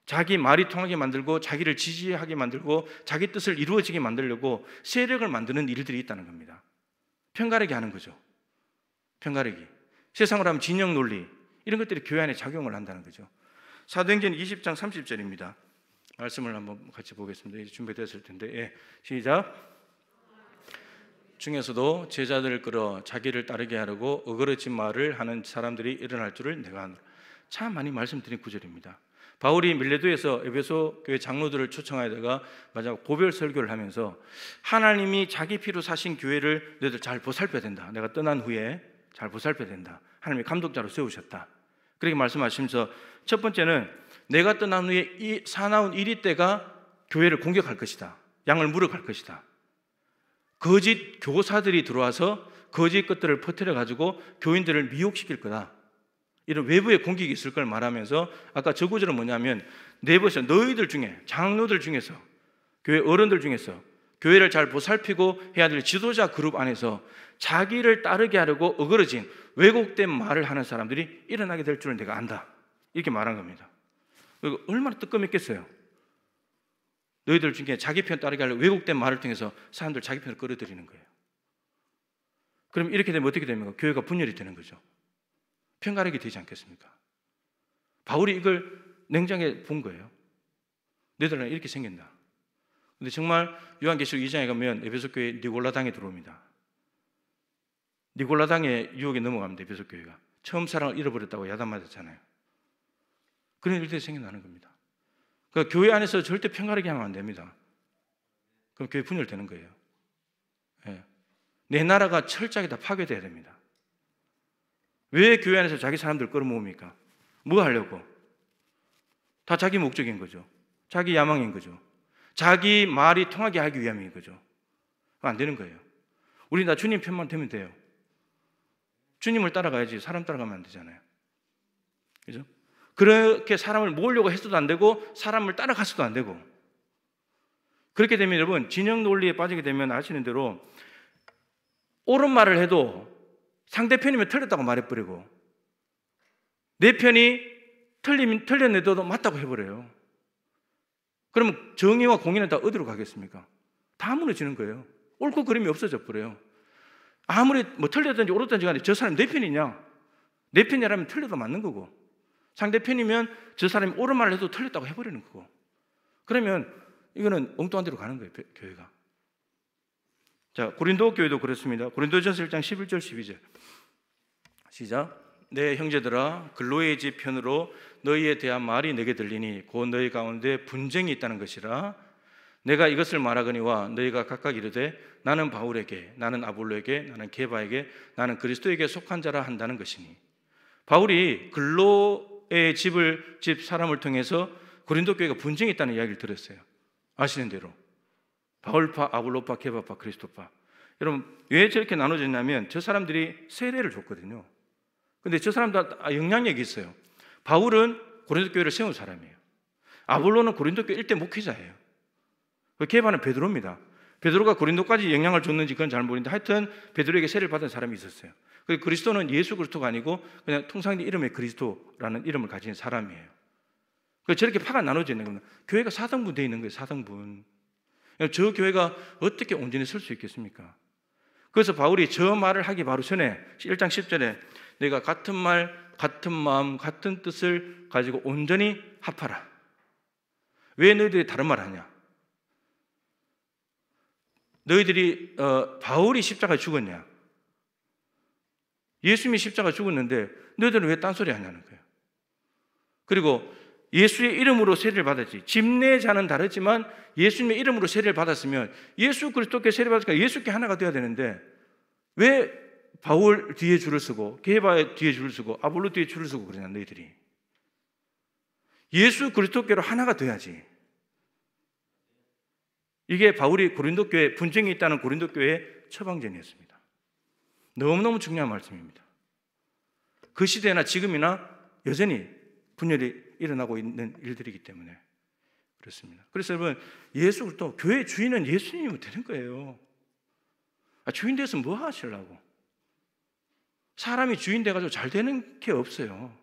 Speaker 1: 자기 말이 통하게 만들고, 자기를 지지하게 만들고, 자기 뜻을 이루어지게 만들려고 세력을 만드는 일들이 있다는 겁니다. 편가르기 하는 거죠. 편가르기. 세상으로 하면 진영 논리, 이런 것들이 교회 안에 작용을 한다는 거죠. 사도행전 20장 30절입니다. 말씀을 한번 같이 보겠습니다. 이제 준비됐을 텐데, 예, 시작. 중에서도 제자들을 끌어 자기를 따르게 하려고 어그러진 말을 하는 사람들이 일어날 줄을 내가 아노라. 참 많이 말씀드린 구절입니다. 바울이 밀레도에서 에베소 교회 장로들을 초청하다가 마지막 고별 설교를 하면서, 하나님이 자기 피로 사신 교회를 너희들 잘 보살펴야 된다. 내가 떠난 후에 잘 보살펴야 된다. 하나님이 감독자로 세우셨다. 그렇게 말씀하시면서, 첫 번째는 내가 떠난 후에 이 사나운 이리 때가 교회를 공격할 것이다. 양을 물어갈 것이다. 거짓 교사들이 들어와서 거짓 것들을 퍼뜨려 가지고 교인들을 미혹시킬 거다. 이런 외부의 공격이 있을 걸 말하면서, 아까 저 구절은 뭐냐면, 내부에서 너희들 중에, 장로들 중에서, 교회 어른들 중에서 교회를 잘 보살피고 해야 될 지도자 그룹 안에서 자기를 따르게 하려고 어그러진 왜곡된 말을 하는 사람들이 일어나게 될 줄은 내가 안다. 이렇게 말한 겁니다. 얼마나 뜨끔했겠어요. 너희들 중에 자기 편 따르게 하려고 왜곡된 말을 통해서 사람들 자기 편을 끌어들이는 거예요. 그럼 이렇게 되면 어떻게 됩니까? 교회가 분열이 되는 거죠. 편가르기 되지 않겠습니까? 바울이 이걸 냉정하게 본 거예요. 너희들은 이렇게 생긴다. 근데 정말 요한계시록 2장에 가면 에베소 교회 니골라 당에 들어옵니다. 니골라 당의 유혹에 넘어갑니다. 에베소 교회가 처음 사랑을 잃어버렸다고 야단맞았잖아요. 그런 일들이 생겨나는 겁니다. 그러니까 교회 안에서 절대 편가르기 하면 안 됩니다. 그럼 교회 분열되는 거예요. 네. 내 나라가 철저하게 다 파괴돼야 됩니다. 왜 교회 안에서 자기 사람들 끌어모읍니까? 뭐 하려고? 다 자기 목적인 거죠. 자기 야망인 거죠. 자기 말이 통하게 하기 위함인 거죠. 안 되는 거예요. 우리 다 주님 편만 되면 돼요. 주님을 따라가야지 사람 따라가면 안 되잖아요. 그죠? 그렇게 사람을 모으려고 했어도 안 되고 사람을 따라갔어도 안 되고, 그렇게 되면 여러분 진영 논리에 빠지게 되면 아시는 대로 옳은 말을 해도 상대편이면 틀렸다고 말해버리고 내 편이 틀렸는데도 맞다고 해버려요. 그러면 정의와 공의는 다 어디로 가겠습니까? 다 무너지는 거예요. 옳고 그름이 없어져 버려요. 아무리 뭐 틀렸든지 옳았든지 간에 저 사람이 내 편이냐? 내 편이라면 틀려도 맞는 거고, 상대편이면 저 사람이 옳은 말을 해도 틀렸다고 해버리는 거고, 그러면 이거는 엉뚱한 데로 가는 거예요, 교회가. 자, 고린도 교회도 그렇습니다. 고린도전서 1장 11절 12절 시작. 내 형제들아, 글로의 집 편으로 너희에 대한 말이 내게 들리니 곧 너희 가운데 분쟁이 있다는 것이라. 내가 이것을 말하거니와 너희가 각각 이르되 나는 바울에게, 나는 아볼로에게, 나는 게바에게, 나는 그리스도에게 속한 자라 한다는 것이니. 바울이 글로의 집 사람을 통해서 고린도 교회가 분쟁이 있다는 이야기를 들었어요. 아시는 대로 바울파, 아볼로파, 게바파, 그리스도파. 여러분 왜 저렇게 나눠졌냐면 저 사람들이 세례를 줬거든요. 근데 저 사람도 영향력이 있어요. 바울은 고린도 교회를 세운 사람이에요. 아볼로는 고린도 교회 일대 목회자예요. 게바는 베드로입니다. 베드로가 고린도까지 영향을 줬는지 그건 잘 모르는데 하여튼 베드로에게 세례를 받은 사람이 있었어요. 그리고 그리스도는 예수 그리스도가 아니고 그냥 통상의 이름의 그리스도라는 이름을 가진 사람이에요. 저렇게 파가 나눠져 있는 겁니다. 교회가 4등분 되어 있는 거예요. 4등분. 저 교회가 어떻게 온전히 설 수 있겠습니까? 그래서 바울이 저 말을 하기 바로 전에 1장 10절에 내가 같은 말, 같은 마음, 같은 뜻을 가지고 온전히 합하라. 왜 너희들이 다른 말 하냐? 너희들이 바울이 십자가에 죽었냐? 예수님이 십자가에 죽었는데 너희들은 왜 딴소리 하냐는 거예요. 그리고 예수의 이름으로 세례를 받았지. 집례자는 다르지만 예수님의 이름으로 세례를 받았으면 예수 그리스도께 세례를 받았으니까 예수께 하나가 되어야 되는데 왜 바울 뒤에 줄을 서고 게바 뒤에 줄을 서고 아볼로 뒤에 줄을 서고 그러냐 너희들이. 예수 그리스도께로 하나가 돼야지. 이게 바울이 고린도 교회 분쟁이 있다는 고린도 교회의 처방전이었습니다. 너무너무 중요한 말씀입니다. 그 시대나 지금이나 여전히 분열이 일어나고 있는 일들이기 때문에 그렇습니다. 그래서 여러분 예수 그리스도 교회의 주인은 예수님이면 되는 거예요. 주인 돼서 뭐 하시려고? 사람이 주인 돼가지고 잘 되는 게 없어요.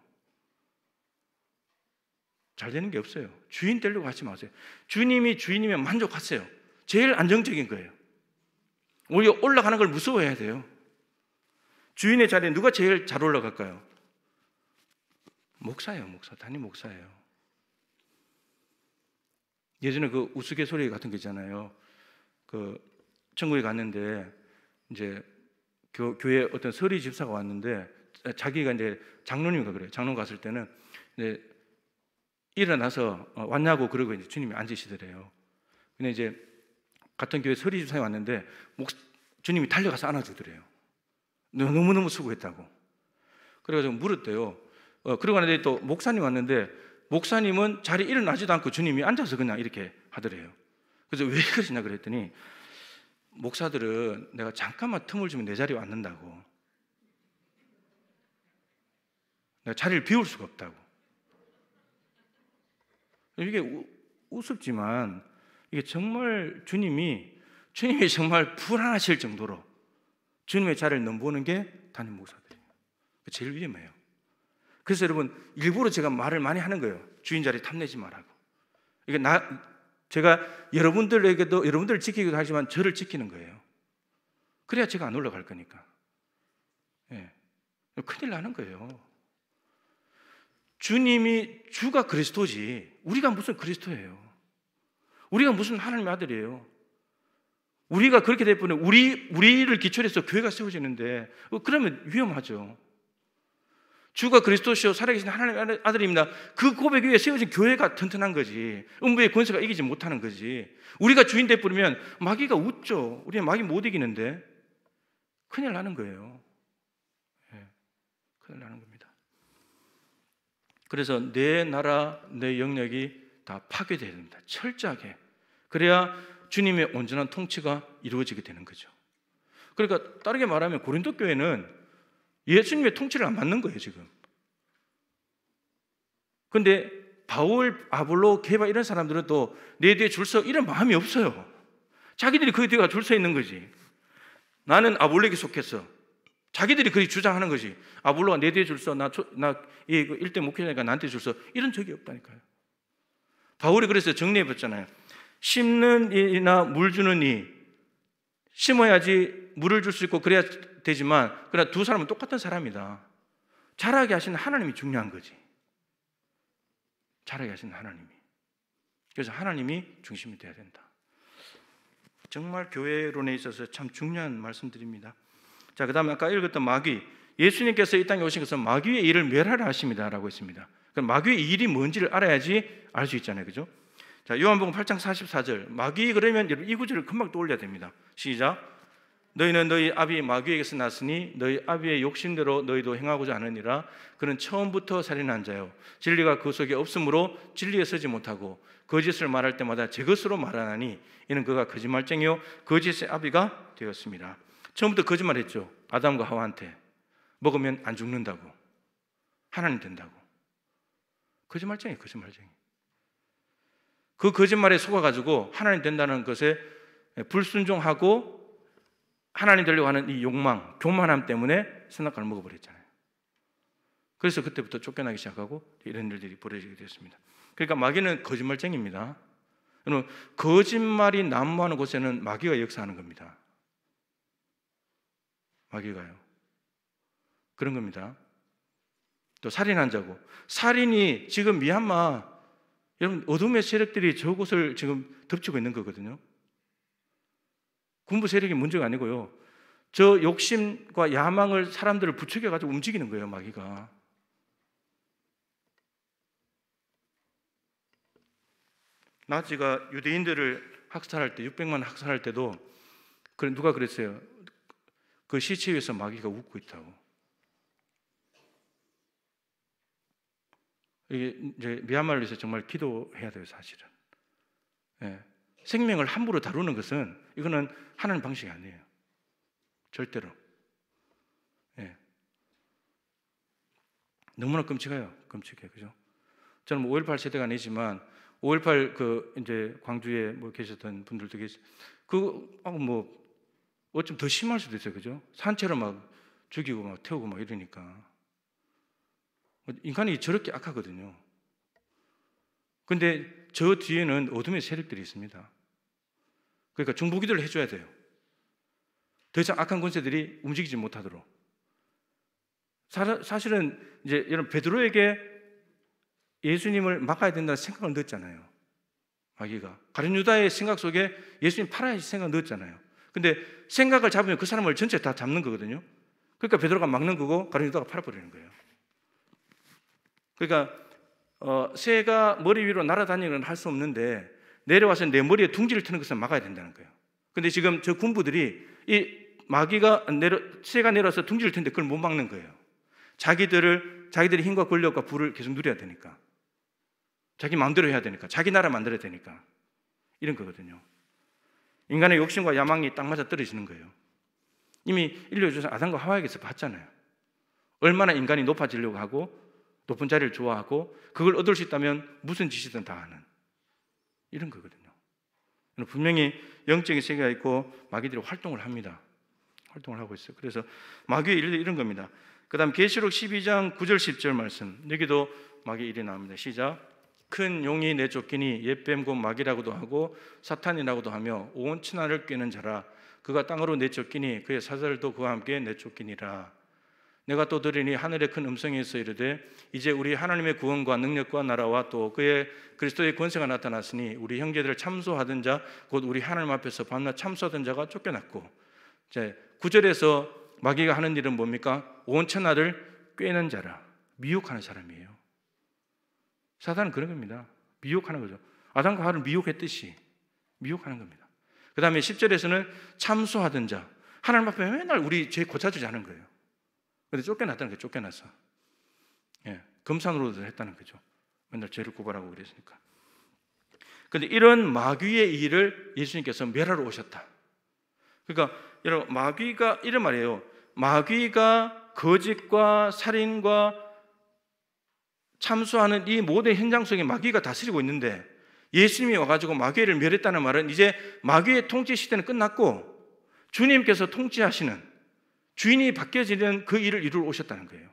Speaker 1: 잘 되는 게 없어요. 주인 되려고 하지 마세요. 주님이 주인이면 만족하세요. 제일 안정적인 거예요. 오히려 올라가는 걸 무서워해야 돼요. 주인의 자리에 누가 제일 잘 올라갈까요? 목사예요. 목사. 담임 목사예요. 예전에 그 우스갯소리 같은 거 있잖아요. 그 천국에 갔는데 이제 교회 어떤 서리 집사가 왔는데 자기가 이제 장로님인가 그래요. 장로 갔을 때는 이제 일어나서 왔냐고 그러고 이제 주님이 앉으시더래요. 근데 이제 같은 교회 서리 집사에 왔는데 주님이 달려가서 안아주더래요. 너무너무 수고했다고. 그래가지고 물었대요. 그러고 나서 또 목사님 왔는데 목사님은 자리에 일어나지도 않고 주님이 앉아서 그냥 이렇게 하더래요. 그래서 왜 그러시냐 그랬더니 목사들은 내가 잠깐만 틈을 주면 내 자리에 앉는다고. 내가 자리를 비울 수가 없다고. 이게 우습지만 이게 정말 주님이 정말 불안하실 정도로 주님의 자리를 넘보는 게 담임 목사들이에요. 제일 위험해요. 그래서 여러분 일부러 제가 말을 많이 하는 거예요. 주인 자리 탐내지 말라고. 이게 제가 여러분들에게도 여러분들을 지키기도 하지만 저를 지키는 거예요. 그래야 제가 안 올라갈 거니까. 예. 큰일 나는 거예요. 주가 그리스도지 우리가 무슨 그리스도예요. 우리가 무슨 하나님의 아들이에요. 우리가 그렇게 될 뿐에 우리를 기초로 해서 교회가 세워지는데 그러면 위험하죠. 주가 그리스도시요 살아계신 하나님의 아들입니다. 그 고백 위에 세워진 교회가 튼튼한 거지. 음부의 권세가 이기지 못하는 거지. 우리가 주인 돼 버리면 마귀가 웃죠. 우리는 마귀 못 이기는데 큰일 나는 거예요. 네. 큰일 나는 겁니다. 그래서 내 나라, 내 영역이 다 파괴되어야 됩니다. 철저하게. 그래야 주님의 온전한 통치가 이루어지게 되는 거죠. 그러니까 다르게 말하면 고린도 교회는 예수님의 통치를 안 받는 거예요, 지금. 근데 바울, 아볼로, 게바 이런 사람들은 또 내 뒤에 줄 서 이런 마음이 없어요. 자기들이 그 뒤에 줄 서 있는 거지. 나는 아볼로에게 속했어. 자기들이 그렇게 주장하는 것이 아볼로가 내 뒤에 줄 서, 나 1대 목회자니까 나한테 줄 서, 이런 적이 없다니까요. 바울이 그래서 정리해봤잖아요. 심는 이나 물 주는 이, 심어야지 물을 줄 수 있고 그래야 되지만, 그러나 두 사람은 똑같은 사람이다. 자라게 하시는 하나님이 중요한 거지. 자라게 하시는 하나님이. 그래서 하나님이 중심이 되어야 된다. 정말 교회론에 있어서 참 중요한 말씀드립니다. 자, 그 다음에 아까 읽었던 마귀. 예수님께서 이 땅에 오신 것은 마귀의 일을 멸하려 하십니다라고 했습니다. 그럼 마귀의 일이 뭔지를 알아야지 알 수 있잖아요. 그죠? 자, 요한복음 8장 44절. 마귀 그러면 이 구절을 금방 떠올려야 됩니다. 시작. 너희는 너희 아비 마귀에게서 났으니 너희 아비의 욕심대로 너희도 행하고자 하느니라. 그는 처음부터 살인한 자요, 진리가 그 속에 없으므로 진리에 서지 못하고 거짓을 말할 때마다 제 것으로 말하나니 이는 그가 거짓말쟁이요 거짓의 아비가 되었습니다. 처음부터 거짓말했죠. 아담과 하와한테 먹으면 안 죽는다고, 하나님 된다고. 거짓말쟁이. 그 거짓말에 속아가지고 하나님 된다는 것에 불순종하고 하나님 되려고 하는 이 욕망, 교만함 때문에 선악과를 먹어버렸잖아요. 그래서 그때부터 쫓겨나기 시작하고 이런 일들이 벌어지게 됐습니다. 그러니까 마귀는 거짓말쟁이입니다. 여러분, 거짓말이 난무하는 곳에는 마귀가 역사하는 겁니다. 마귀가요. 그런 겁니다. 또 살인한 자고, 살인이 지금 미얀마, 여러분, 어둠의 세력들이 저곳을 지금 덮치고 있는 거거든요. 군부 세력이 문제가 아니고요. 저 욕심과 야망을 사람들을 부추겨가지고 움직이는 거예요, 마귀가. 나치가 유대인들을 학살할 때, 600만 학살할 때도 누가 그랬어요? 그 시체 위에서 마귀가 웃고 있다고. 이게 이제 미얀마를 위해서 정말 기도해야 돼요, 사실은. 예. 생명을 함부로 다루는 것은 이거는 하나님 방식이 아니에요. 절대로. 예. 너무나 끔찍해요. 끔찍해. 그죠? 저는 5.18 세대가 아니지만 5.18 이제 광주에 계셨던 분들도 어쩜 더 심할 수도 있어요. 그죠? 산채로 막 죽이고 막 태우고 막 이러니까. 인간이 저렇게 악하거든요. 근데 저 뒤에는 어둠의 세력들이 있습니다. 그러니까 중보기도를 해줘야 돼요. 더 이상 악한 권세들이 움직이지 못하도록. 사실은 이제 여러분, 베드로에게 예수님을 막아야 된다는 생각을 넣었잖아요. 마귀가 가룟 유다의 생각 속에 예수님 팔아야 생각 넣었잖아요. 근데 생각을 잡으면 그 사람을 전체 다 잡는 거거든요. 그러니까 베드로가 막는 거고 가룟 유다가 팔아버리는 거예요. 그러니까 새가 머리 위로 날아다니는 건 할 수 없는데 내려와서 내 머리에 둥지를 트는 것을 막아야 된다는 거예요. 근데 지금 저 군부들이 이 마귀가 새가 내려와서 둥지를 트는데 그걸 못 막는 거예요. 자기들의 힘과 권력과 부를 계속 누려야 되니까, 자기 마음대로 해야 되니까, 자기 나라 만들어야 되니까, 이런 거거든요. 인간의 욕심과 야망이 딱 맞아 떨어지는 거예요. 이미 인류의 조상 아담과 하와에게서 봤잖아요. 얼마나 인간이 높아지려고 하고 높은 자리를 좋아하고 그걸 얻을 수 있다면 무슨 짓이든 다 하는, 이런 거거든요. 분명히 영적인 세계가 있고 마귀들이 활동을 합니다. 활동을 하고 있어요. 그래서 마귀의 일이 이런 겁니다. 그 다음 계시록 12장 9절 10절 말씀, 여기도 마귀의 일이 나옵니다. 시작. 큰 용이 내쫓기니 옛뱀 곧 마귀라고도 하고 사탄이라고도 하며 온 천하를 꿰는 자라. 그가 땅으로 내쫓기니 그의 사자들도 그와 함께 내쫓기니라. 내가 또 들으니 하늘의 큰 음성에서 이르되 이제 우리 하나님의 구원과 능력과 나라와 또 그의 그리스도의 권세가 나타났으니 우리 형제들을 참소하던 자 곧 우리 하나님 앞에서 밤낮 참소하던 자가 쫓겨났고. 이제 9절에서 마귀가 하는 일은 뭡니까? 온 천하를 꿰는 자라. 미혹하는 사람이에요. 사단은 그런 겁니다. 미혹하는 거죠. 아담과 하와를 미혹했듯이 미혹하는 겁니다. 그 다음에 10절에서는 참소하던 자. 하나님 앞에 맨날 우리 죄 고쳐주지 않은 거예요. 근데 쫓겨났다는 게 쫓겨났어. 예, 검사노릇을 했다는 거죠. 맨날 죄를 고발하고 그랬으니까. 근데 이런 마귀의 일을 예수님께서 멸하러 오셨다. 그러니까 여러분, 마귀가 이런 말이에요. 마귀가 거짓과 살인과 참수하는 이 모든 현장 속에 마귀가 다스리고 있는데, 예수님이 와가지고 마귀를 멸했다는 말은 이제 마귀의 통치 시대는 끝났고 주님께서 통치하시는, 주인이 바뀌어지는 그 일을 이루러 오셨다는 거예요.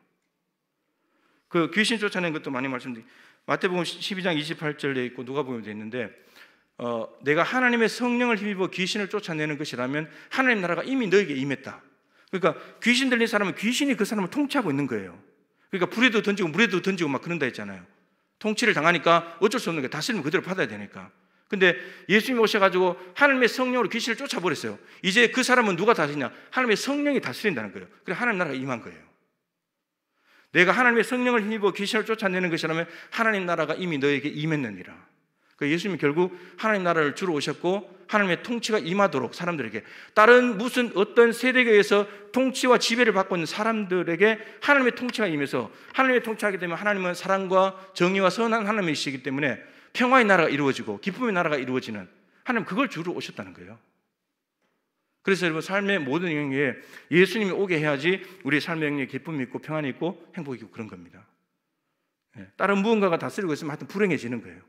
Speaker 1: 그 귀신 쫓아내는 것도 많이 말씀드리고, 마태복음 12장 28절에 있고 누가복음에 있는데, 내가 하나님의 성령을 힘입어 귀신을 쫓아내는 것이라면 하나님 나라가 이미 너에게 임했다. 그러니까 귀신 들린 사람은 귀신이 그 사람을 통치하고 있는 거예요. 그러니까 불에도 던지고 물에도 던지고 막 그런다 했잖아요. 통치를 당하니까 어쩔 수 없는 게 다스림을 그대로 받아야 되니까. 근데 예수님이 오셔가지고 하나님의 성령으로 귀신을 쫓아버렸어요. 이제 그 사람은 누가 다스리냐? 하나님의 성령이 다스린다는 거예요. 그래서 하나님 나라가 임한 거예요. 내가 하나님의 성령을 힘입어 귀신을 쫓아내는 것이라면 하나님 나라가 이미 너에게 임했느니라. 그러니까 예수님이 결국 하나님 나라를 주러 오셨고 하나님의 통치가 임하도록 사람들에게, 다른 무슨 어떤 세력에서 통치와 지배를 받고 있는 사람들에게 하나님의 통치가 임해서, 하나님의 통치하게 되면 하나님은 사랑과 정의와 선한 하나님이시기 때문에 평화의 나라가 이루어지고 기쁨의 나라가 이루어지는, 하나님 그걸 주러 오셨다는 거예요. 그래서 여러분, 삶의 모든 영역에 예수님이 오게 해야지 우리 삶의 영역에 기쁨이 있고 평안이 있고 행복이 있고 그런 겁니다. 다른 무언가가 다스리고 있으면 하여튼 불행해지는 거예요.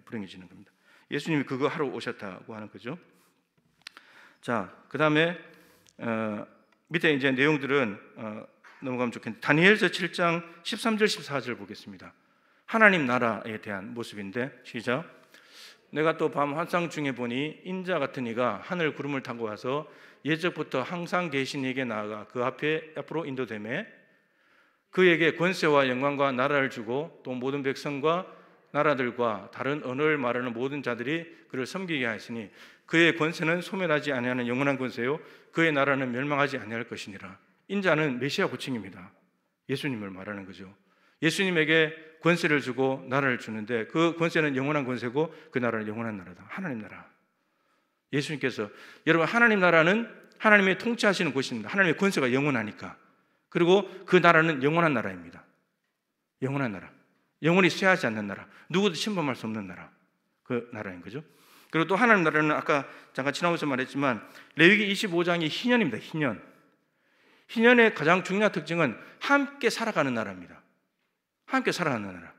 Speaker 1: 불행해지는 겁니다. 예수님이 그거 하러 오셨다고 하는 거죠. 자, 그 다음에 밑에 이제 내용들은 넘어가면 좋겠는데, 다니엘서 7장 13절 14절 보겠습니다. 하나님 나라에 대한 모습인데, 시작. 내가 또 밤 환상 중에 보니 인자 같은 이가 하늘 구름을 타고 와서 예적부터 항상 계신 이에게 나아가 그 앞으로 인도되매 그에게 권세와 영광과 나라를 주고 또 모든 백성과 나라들과 다른 언어를 말하는 모든 자들이 그를 섬기게 하시니 그의 권세는 소멸하지 아니하는 영원한 권세요 그의 나라는 멸망하지 아니할 것이니라. 인자는 메시아 고칭입니다. 예수님을 말하는 거죠. 예수님에게 권세를 주고 나라를 주는데 그 권세는 영원한 권세고 그 나라는 영원한 나라다. 하나님 나라. 예수님께서, 여러분, 하나님 나라는 하나님의 통치하시는 곳입니다. 하나님의 권세가 영원하니까. 그리고 그 나라는 영원한 나라입니다. 영원한 나라. 영원히 쇠하지 않는 나라. 누구도 침범할 수 없는 나라. 그 나라인 거죠. 그리고 또 하나님 나라는 아까 잠깐 지나면서 말했지만 레위기 25장이 희년입니다. 희년. 희년의 가장 중요한 특징은 함께 살아가는 나라입니다. 함께 살아가는 나라.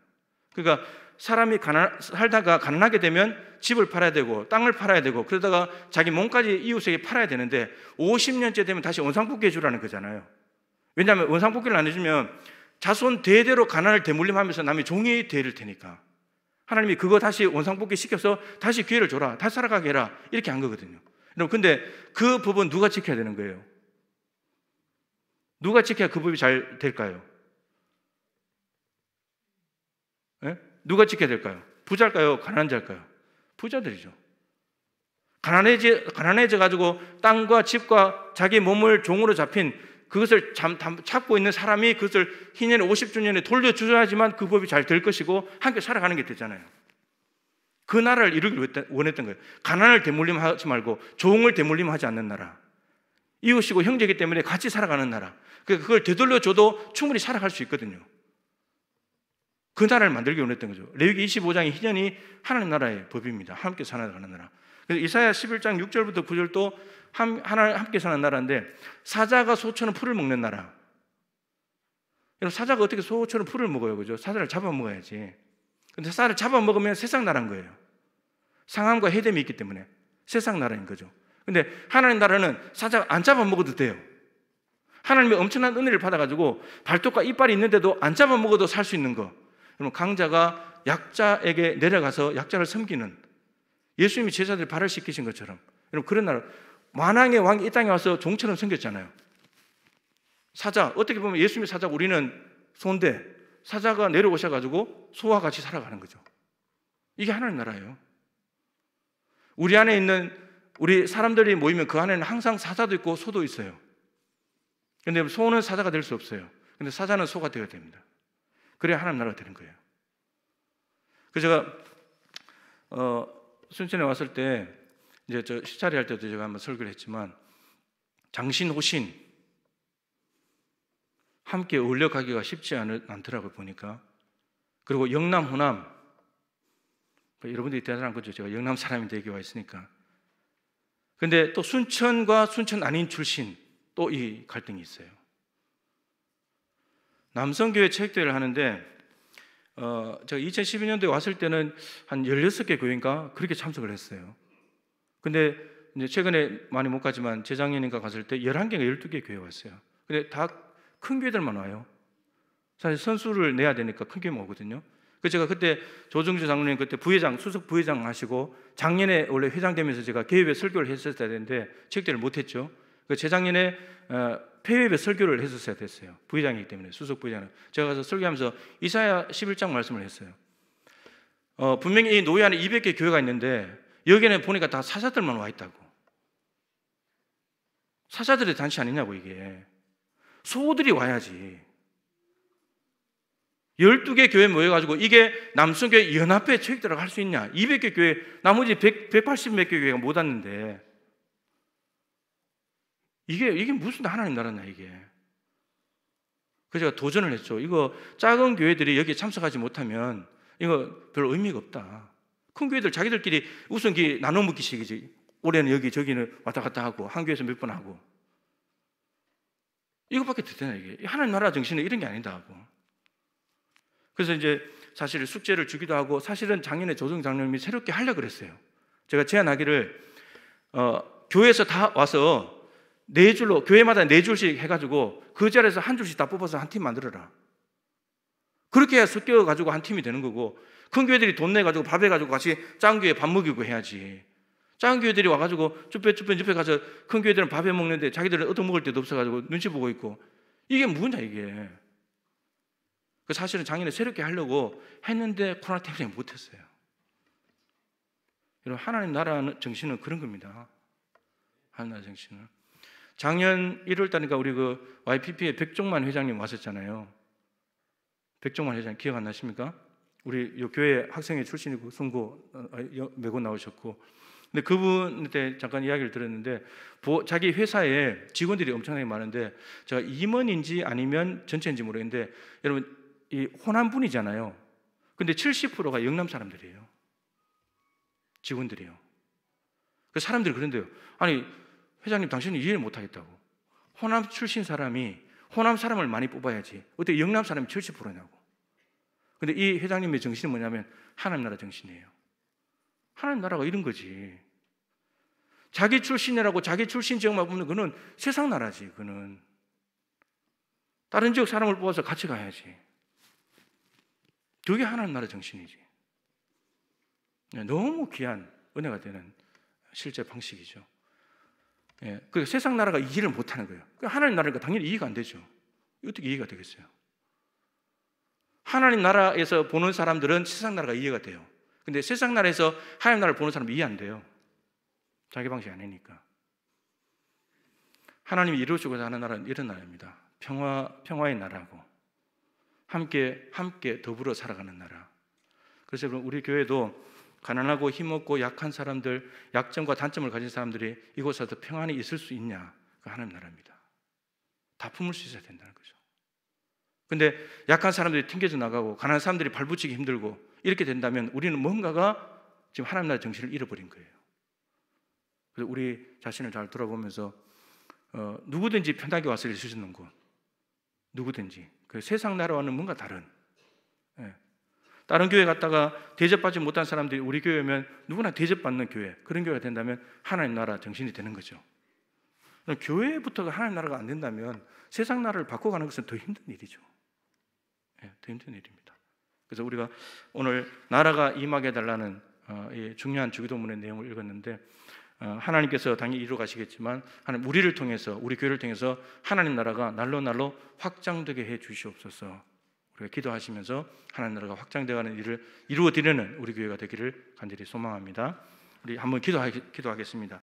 Speaker 1: 그러니까 사람이 살다가 가난하게 되면 집을 팔아야 되고 땅을 팔아야 되고 그러다가 자기 몸까지 이웃에게 팔아야 되는데 50년째 되면 다시 원상복귀 해주라는 거잖아요. 왜냐하면 원상복귀를 안 해주면 자손 대대로 가난을 대물림하면서 남의 종이 되릴 테니까 하나님이 그거 다시 원상복귀 시켜서 다시 기회를 줘라, 다시 살아가게 해라, 이렇게 한 거거든요. 근데 그 법은 누가 지켜야 되는 거예요? 누가 지켜야 그 법이 잘 될까요? 누가 지켜야 될까요? 부자일까요? 가난한 자일까요? 부자들이죠. 가난해져 가지고 땅과 집과 자기 몸을 종으로 잡힌 그것을 찾고 있는 사람이 그것을 희년의 50주년에 돌려주셔야지만 그 법이 잘 될 것이고 함께 살아가는 게 되잖아요. 그 나라를 이루길 원했던 거예요. 가난을 대물림하지 말고 종을 대물림하지 않는 나라, 이웃이고 형제이기 때문에 같이 살아가는 나라, 그걸 되돌려줘도 충분히 살아갈 수 있거든요. 그 나라를 만들기 원했던 거죠. 레위기 25장의 희년이 하나님 나라의 법입니다. 함께 살아가는 나라. 그래서 이사야 11장 6절부터 9절도 함께 사는 나라인데, 사자가 소처럼 풀을 먹는 나라. 여러분, 사자가 어떻게 소처럼 풀을 먹어요? 그죠? 사자를 잡아먹어야지. 근데 사자를 잡아먹으면 세상 나라인 거예요. 상함과 해됨이 있기 때문에 세상 나라인 거죠. 근데 하나님 나라는 사자가 안 잡아먹어도 돼요. 하나님의 엄청난 은혜를 받아가지고 발톱과 이빨이 있는데도 안 잡아먹어도 살 수 있는 거. 여러분, 강자가 약자에게 내려가서 약자를 섬기는, 예수님이 제자들을 발을 씻기신 것처럼, 여러분, 그런 나라, 만왕의 왕이 이 땅에 와서 종처럼 생겼잖아요. 사자, 어떻게 보면 예수님의 사자고 우리는 소인데 사자가 내려오셔가지고 소와 같이 살아가는 거죠. 이게 하나님 나라예요. 우리 안에 있는 우리 사람들이 모이면 그 안에는 항상 사자도 있고 소도 있어요. 그런데 소는 사자가 될 수 없어요. 근데 사자는 소가 되어야 됩니다. 그래야 하나님 나라가 되는 거예요. 그래서 제가 순천에 왔을 때 이제 저 시차리 할 때도 제가 한번 설교를 했지만, 장신호신, 함께 어울려 가기가 쉽지 않더라고요, 보니까. 그리고 영남, 호남, 여러분들이 대단한 거죠. 제가 영남 사람이 되기 와 있으니까. 근데 또 순천과 순천 아닌 출신, 또 이 갈등이 있어요. 남성교회 체육대회를 하는데 제가 2012년도에 왔을 때는 한 16개 교회인가 그렇게 참석을 했어요. 근데 이제 최근에 많이 못 가지만 재작년인가 갔을 때 11개가 12개 교회 왔어요. 근데 다 큰 교회들만 와요. 사실 선수를 내야 되니까 큰 교회만 오거든요. 그래서 제가 그때 조정주 장로님 그때 부회장, 수석 부회장 하시고 작년에 원래 회장 되면서 제가 개회배 설교를 했었어야 되는데 체육대회를 못 했죠. 재작년에 폐회배 설교를 했었어야 됐어요. 부회장이기 때문에, 수석 부회장은. 제가 가서 설교하면서 이사야 11장 말씀을 했어요. 분명히 이 노예 안에 200개 교회가 있는데 여기는 보니까 다 사자들만 와 있다고. 사자들의 단체 아니냐고. 이게 소들이 와야지. 12개 교회 모여가지고 이게 남성교회 연합회 체육대회를 할 수 있냐. 200개 교회, 나머지 180몇 개 교회가 못 왔는데 이게 무슨 하나님 나라냐 이게. 그래서 제가 도전을 했죠. 이거 작은 교회들이 여기에 참석하지 못하면 이거 별 의미가 없다. 큰 교회들 자기들끼리 우선 나눠 먹기식이지. 올해는 여기 저기는 왔다 갔다 하고 한 교회에서 몇 번 하고 이것밖에 되나 이게. 하나님 나라 정신은 이런 게 아니다 하고. 그래서 이제 사실 숙제를 주기도 하고 사실은 작년에 조정 장로님이 새롭게 하려고 그랬어요. 제가 제안하기를 교회에서 다 와서 4줄로 교회마다 4줄씩 해가지고 그 자리에서 한 줄씩 다 뽑아서 한 팀 만들어라. 그렇게 해야 섞여가지고 한 팀이 되는 거고 큰 교회들이 돈 내가지고 밥 해가지고 같이 작은 교회 밥 먹이고 해야지. 작은 교회들이 와가지고 쭈뼛쭈뼛 옆에 가서 큰 교회들은 밥 해 먹는데 자기들은 얻어먹을 데도 없어가지고 눈치 보고 있고 이게 뭐냐 이게. 사실은 작년에 새롭게 하려고 했는데 코로나 때문에 못했어요. 여러분 하나님 나라 정신은 그런 겁니다. 하나님 나라 정신은. 작년 1월 달이니까 우리 YPP에 백종만 회장님 왔었잖아요. 백종만 회장 기억 안 나십니까? 우리 요 교회 학생회 출신이고 선고 메고 나오셨고. 근데 그분한테 잠깐 이야기를 들었는데 자기 회사에 직원들이 엄청나게 많은데 제가 임원인지 아니면 전체인지 모르겠는데 여러분 이 호남분이잖아요. 근데 70%가 영남 사람들이에요. 직원들이요. 그 사람들이 그런데요. 아니 회장님 당신은 이해를 못하겠다고. 호남 출신 사람이 호남 사람을 많이 뽑아야지 어떻게 영남 사람이 70%냐고. 근데 이 회장님의 정신은 뭐냐면 하나님 나라 정신이에요. 하나님 나라가 이런 거지. 자기 출신이라고 자기 출신 지역만 뽑는 그는 세상 나라지. 그는 다른 지역 사람을 뽑아서 같이 가야지. 그게 하나님 나라 정신이지. 너무 귀한 은혜가 되는 실제 방식이죠. 그 세상 나라가 이해를 못하는 거예요. 하나님 나라니까 당연히 이해가 안 되죠. 어떻게 이해가 되겠어요? 하나님 나라에서 보는 사람들은 세상 나라가 이해가 돼요. 근데 세상 나라에서 하나님 나라를 보는 사람은 이해 안 돼요. 자기 방식이 아니니까. 하나님이 이루어주고자 하는 나라는 이런 나라입니다. 평화의 나라고 함께 더불어 살아가는 나라. 그래서 우리 교회도 가난하고 힘없고 약한 사람들, 약점과 단점을 가진 사람들이 이곳에서 평안히 있을 수 있냐? 그 하나님 나라입니다. 다 품을 수 있어야 된다는 거죠. 근데 약한 사람들이 튕겨져 나가고 가난한 사람들이 발붙이기 힘들고 이렇게 된다면 우리는 뭔가가 지금 하나님 나라 정신을 잃어버린 거예요. 그래서 우리 자신을 잘 돌아보면서 누구든지 편하게 와서 있을 수 있는 곳, 누구든지 그 세상 나라와는 뭔가 다른. 다른 교회 갔다가 대접받지 못한 사람들이 우리 교회 오면 누구나 대접받는 교회, 그런 교회가 된다면 하나님 나라 정신이 되는 거죠. 교회부터가 하나님 나라가 안 된다면 세상 나라를 바꿔가는 것은 더 힘든 일이죠. 더 힘든 일입니다. 그래서 우리가 오늘 나라가 임하게 해달라는 이 중요한 주기도문의 내용을 읽었는데 하나님께서 당연히 이루어 가시겠지만 하나님 우리를 통해서 우리 교회를 통해서 하나님 나라가 날로 확장되게 해 주시옵소서. 우리가 기도하시면서 하나님 나라가 확장되어가는 일을 이루어 드리는 우리 교회가 되기를 간절히 소망합니다. 우리 한번 기도하겠습니다.